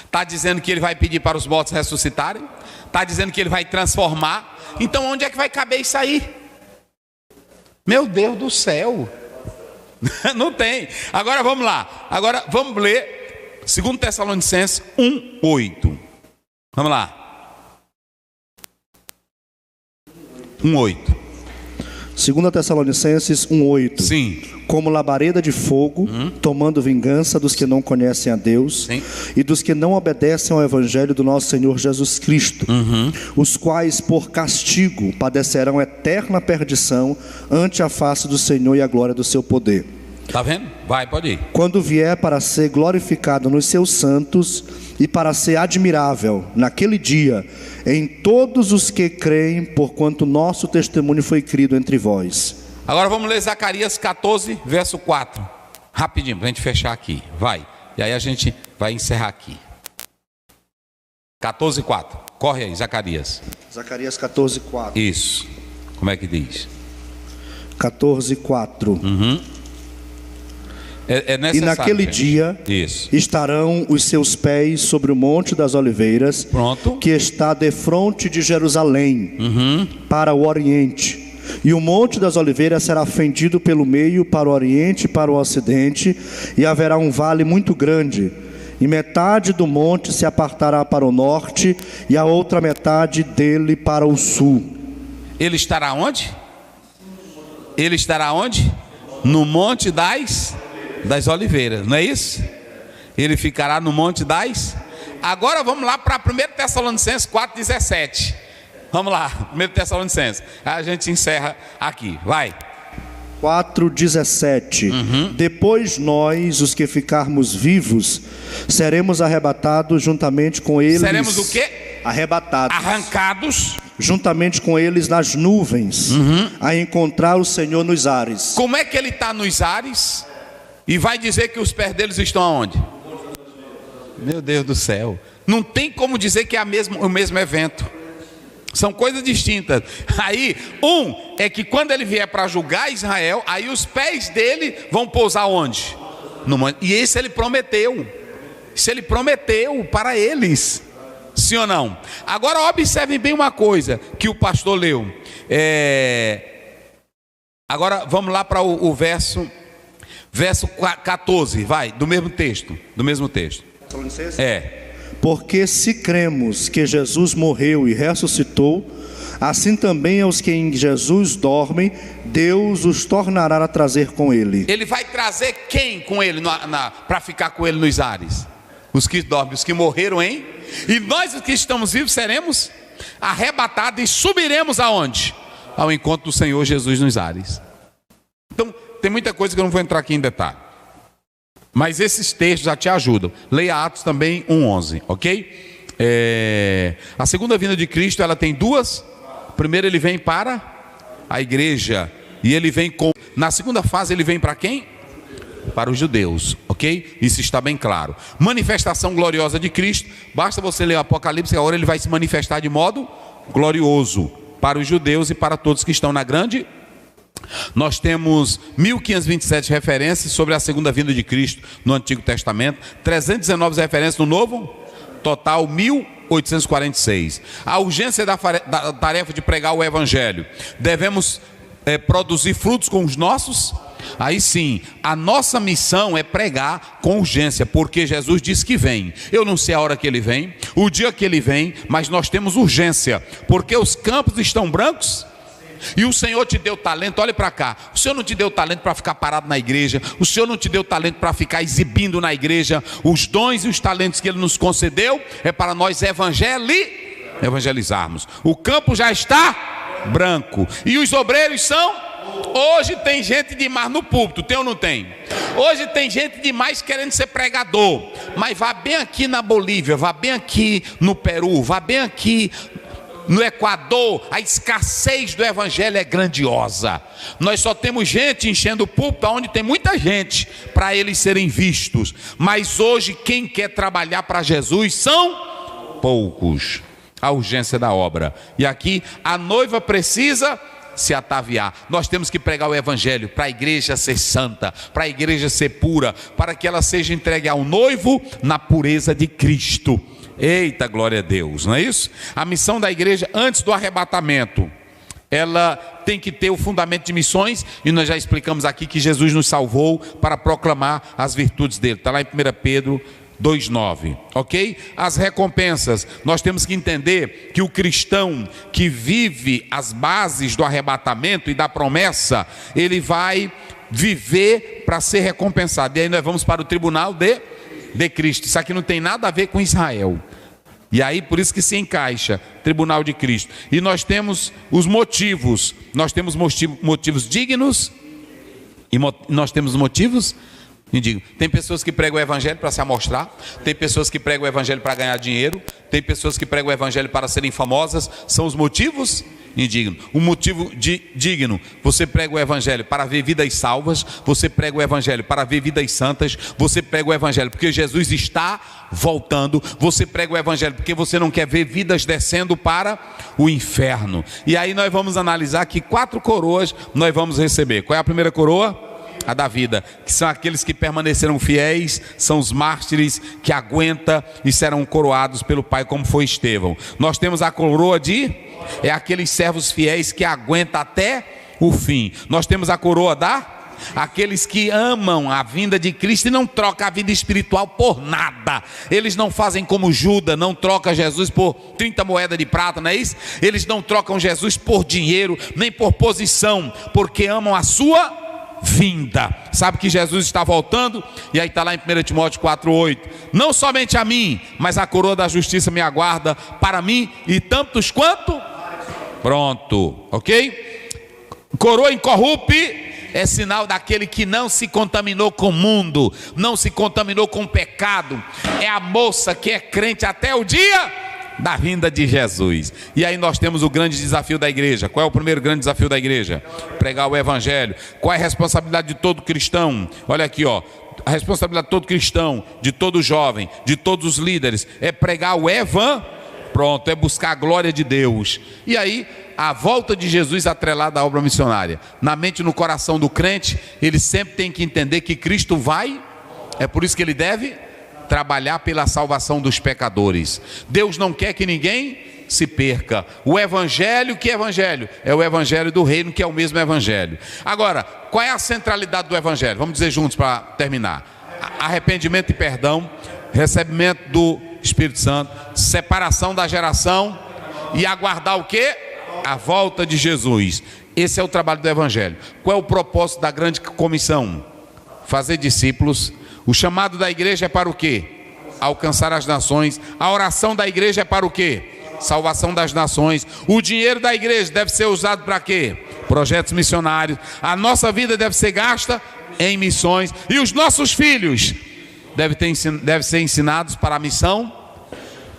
Está dizendo que ele vai pedir para os mortos ressuscitarem? Está dizendo que ele vai transformar? Então onde é que vai caber isso aí? Meu Deus do céu. Não tem. Agora vamos lá. Agora vamos ler 2 Tessalonicenses 1:8. Vamos lá. 1:8. 2 Tessalonicenses 1:8. Sim. Como labareda de fogo, tomando vingança dos que não conhecem a Deus. Sim. E dos que não obedecem ao evangelho do nosso Senhor Jesus Cristo, os quais por castigo padecerão eterna perdição ante a face do Senhor e a glória do seu poder. Tá vendo? Vai, pode ir. Quando vier para ser glorificado nos seus santos e para ser admirável naquele dia em todos os que creem, porquanto nosso testemunho foi crido entre vós. Agora vamos ler Zacarias 14, verso 4. Rapidinho, para a gente fechar aqui. Vai. E aí a gente vai encerrar aqui. 14:4. Corre aí, Zacarias. Zacarias 14:4. Isso. Como é que diz? 14:4. É E necessário, naquele gente. dia Isso. estarão os seus pés sobre o monte das oliveiras, Pronto. que está defronte de Jerusalém, para o oriente. E o monte das oliveiras será fendido pelo meio para o oriente e para o ocidente, e haverá um vale muito grande. E metade do monte se apartará para o norte, e a outra metade dele para o sul. Ele estará onde? Ele estará onde? No monte das oliveiras, não é isso? Ele ficará no monte das... Agora vamos lá para 1 Tessalonicenses 4:17. Vamos lá, 1 Tessalonicenses. A gente encerra aqui, vai. 4:17. Depois nós, os que ficarmos vivos, seremos arrebatados juntamente com eles. Seremos o quê? Arrebatados. Arrancados. Juntamente com eles nas nuvens, a encontrar o Senhor nos ares. Como é que ele está nos ares? E vai dizer que os pés deles estão aonde? Meu Deus do céu. Não tem como dizer que é o mesmo evento. São coisas distintas. Aí, é que quando ele vier para julgar Israel, aí os pés dele vão pousar onde? No monte. E esse ele prometeu. Isso ele prometeu para eles. Sim ou não? Agora observem bem uma coisa que o pastor leu. Agora vamos lá para o verso 14, vai, do mesmo texto. Porque se cremos que Jesus morreu e ressuscitou, assim também aos que em Jesus dormem, Deus os tornará a trazer com ele. Ele vai trazer quem com ele para ficar com ele nos ares? Os que dormem, os que morreram, hein? E nós, os que estamos vivos, seremos arrebatados e subiremos aonde? Ao encontro do Senhor Jesus nos ares. Então, tem muita coisa que eu não vou entrar aqui em detalhe, mas esses textos já te ajudam. Leia Atos também 1:11, ok? A segunda vinda de Cristo, ela tem duas. Primeiro ele vem para a igreja, e ele vem na segunda fase ele vem para quem? Para os judeus, ok? Isso está bem claro. Manifestação gloriosa de Cristo, basta você ler o Apocalipse, agora ele vai se manifestar de modo glorioso para os judeus e para todos que estão na grande. Nós temos 1527 referências sobre a segunda vinda de Cristo no Antigo Testamento, 319 referências no Novo, total 1846. A urgência da tarefa de pregar o Evangelho, devemos produzir frutos com os nossos. Aí sim, a nossa missão é pregar com urgência, porque Jesus disse que vem. Eu não sei a hora que ele vem, o dia que ele vem, mas nós temos urgência, porque os campos estão brancos. E o Senhor te deu talento, olhe para cá. O Senhor não te deu talento para ficar parado na igreja. O Senhor não te deu talento para ficar exibindo na igreja. Os dons e os talentos que Ele nos concedeu é para nós evangelizarmos. O campo já está branco. E os obreiros são? Hoje tem gente demais no púlpito, tem ou não tem? Hoje tem gente demais querendo ser pregador. Mas vá bem aqui na Bolívia, vá bem aqui no Peru, vá bem aqui no Equador, a escassez do Evangelho é grandiosa. Nós só temos gente enchendo o púlpito onde tem muita gente para eles serem vistos. Mas hoje quem quer trabalhar para Jesus são poucos. A urgência da obra. E aqui a noiva precisa se ataviar. Nós temos que pregar o Evangelho para a igreja ser santa, para a igreja ser pura, para que ela seja entregue ao noivo na pureza de Cristo. Eita, glória a Deus, não é isso? A missão da igreja antes do arrebatamento, ela tem que ter o fundamento de missões, e nós já explicamos aqui que Jesus nos salvou para proclamar as virtudes dele. Está lá em 1 Pedro 2:9, ok? As recompensas, nós temos que entender que o cristão que vive as bases do arrebatamento e da promessa, ele vai viver para ser recompensado. E aí nós vamos para o tribunal de Cristo. Isso aqui não tem nada a ver com Israel. E aí por isso que se encaixa tribunal de Cristo. E nós temos os motivos. Nós temos motivos dignos e nós temos motivos indignos. Tem pessoas que pregam o Evangelho para se amostrar. Tem pessoas que pregam o Evangelho para ganhar dinheiro. Tem pessoas que pregam o Evangelho para serem famosas. São os motivos indigno. O motivo digno, você prega o Evangelho para ver vidas salvas, você prega o Evangelho para ver vidas santas, você prega o Evangelho porque Jesus está voltando, você prega o Evangelho porque você não quer ver vidas descendo para o inferno. E aí nós vamos analisar que 4 coroas nós vamos receber. Qual é a primeira coroa? A da vida, que são aqueles que permaneceram fiéis, são os mártires que aguentam e serão coroados pelo Pai, como foi Estevão. Nós temos a coroa é aqueles servos fiéis que aguentam até o fim. Nós temos a coroa aqueles que amam a vinda de Cristo e não trocam a vida espiritual por nada. Eles não fazem como Judas, não trocam Jesus por 30 moedas de prata, não é isso? Eles não trocam Jesus por dinheiro, nem por posição, porque amam a sua vinda. Sabe que Jesus está voltando? E aí está lá em 1 Timóteo 4:8. Não somente a mim, mas a coroa da justiça me aguarda para mim e tantos quanto? Pronto, ok? Coroa incorruptível é sinal daquele que não se contaminou com o mundo, não se contaminou com o pecado. É a moça que é crente até o dia da vinda de Jesus. E aí nós temos o grande desafio da igreja. Qual é o primeiro grande desafio da igreja? Pregar o Evangelho. Qual é a responsabilidade de todo cristão? Olha aqui, ó. A responsabilidade de todo cristão, de todo jovem, de todos os líderes é pregar o Evangelho. Pronto, é buscar a glória de Deus. E aí a volta de Jesus atrelada à obra missionária. Na mente e no coração do crente, ele sempre tem que entender que Cristo vai. É por isso que ele deve trabalhar pela salvação dos pecadores. Deus não quer que ninguém se perca. O evangelho, que evangelho? É o evangelho do reino, que é o mesmo evangelho. Agora, qual é a centralidade do evangelho? Vamos dizer juntos para terminar: arrependimento e perdão, recebimento do Espírito Santo, separação da geração e aguardar o quê? A volta de Jesus. Esse é o trabalho do evangelho. Qual é o propósito da grande comissão? Fazer discípulos. O chamado da igreja é para o quê? Alcançar as nações. A oração da igreja é para o quê? Salvação das nações. O dinheiro da igreja deve ser usado para quê? Projetos missionários. A nossa vida deve ser gasta em missões. E os nossos filhos devem ser ensinados para a missão.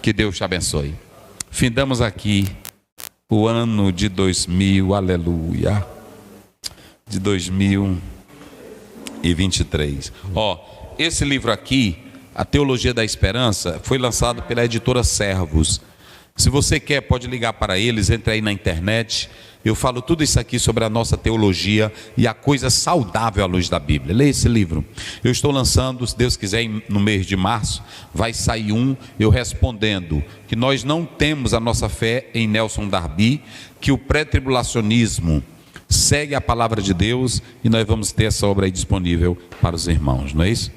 Que Deus te abençoe. Findamos aqui o ano de 2000, aleluia, de 2023. Esse livro aqui, A Teologia da Esperança, foi lançado pela editora Servos. Se você quer, pode ligar para eles, entre aí na internet. Eu falo tudo isso aqui sobre a nossa teologia e a coisa saudável à luz da Bíblia. Leia esse livro. Eu estou lançando, se Deus quiser, no mês de março, vai sair eu respondendo que nós não temos a nossa fé em Nelson Darby, que o pré-tribulacionismo segue a palavra de Deus, e nós vamos ter essa obra aí disponível para os irmãos, não é isso?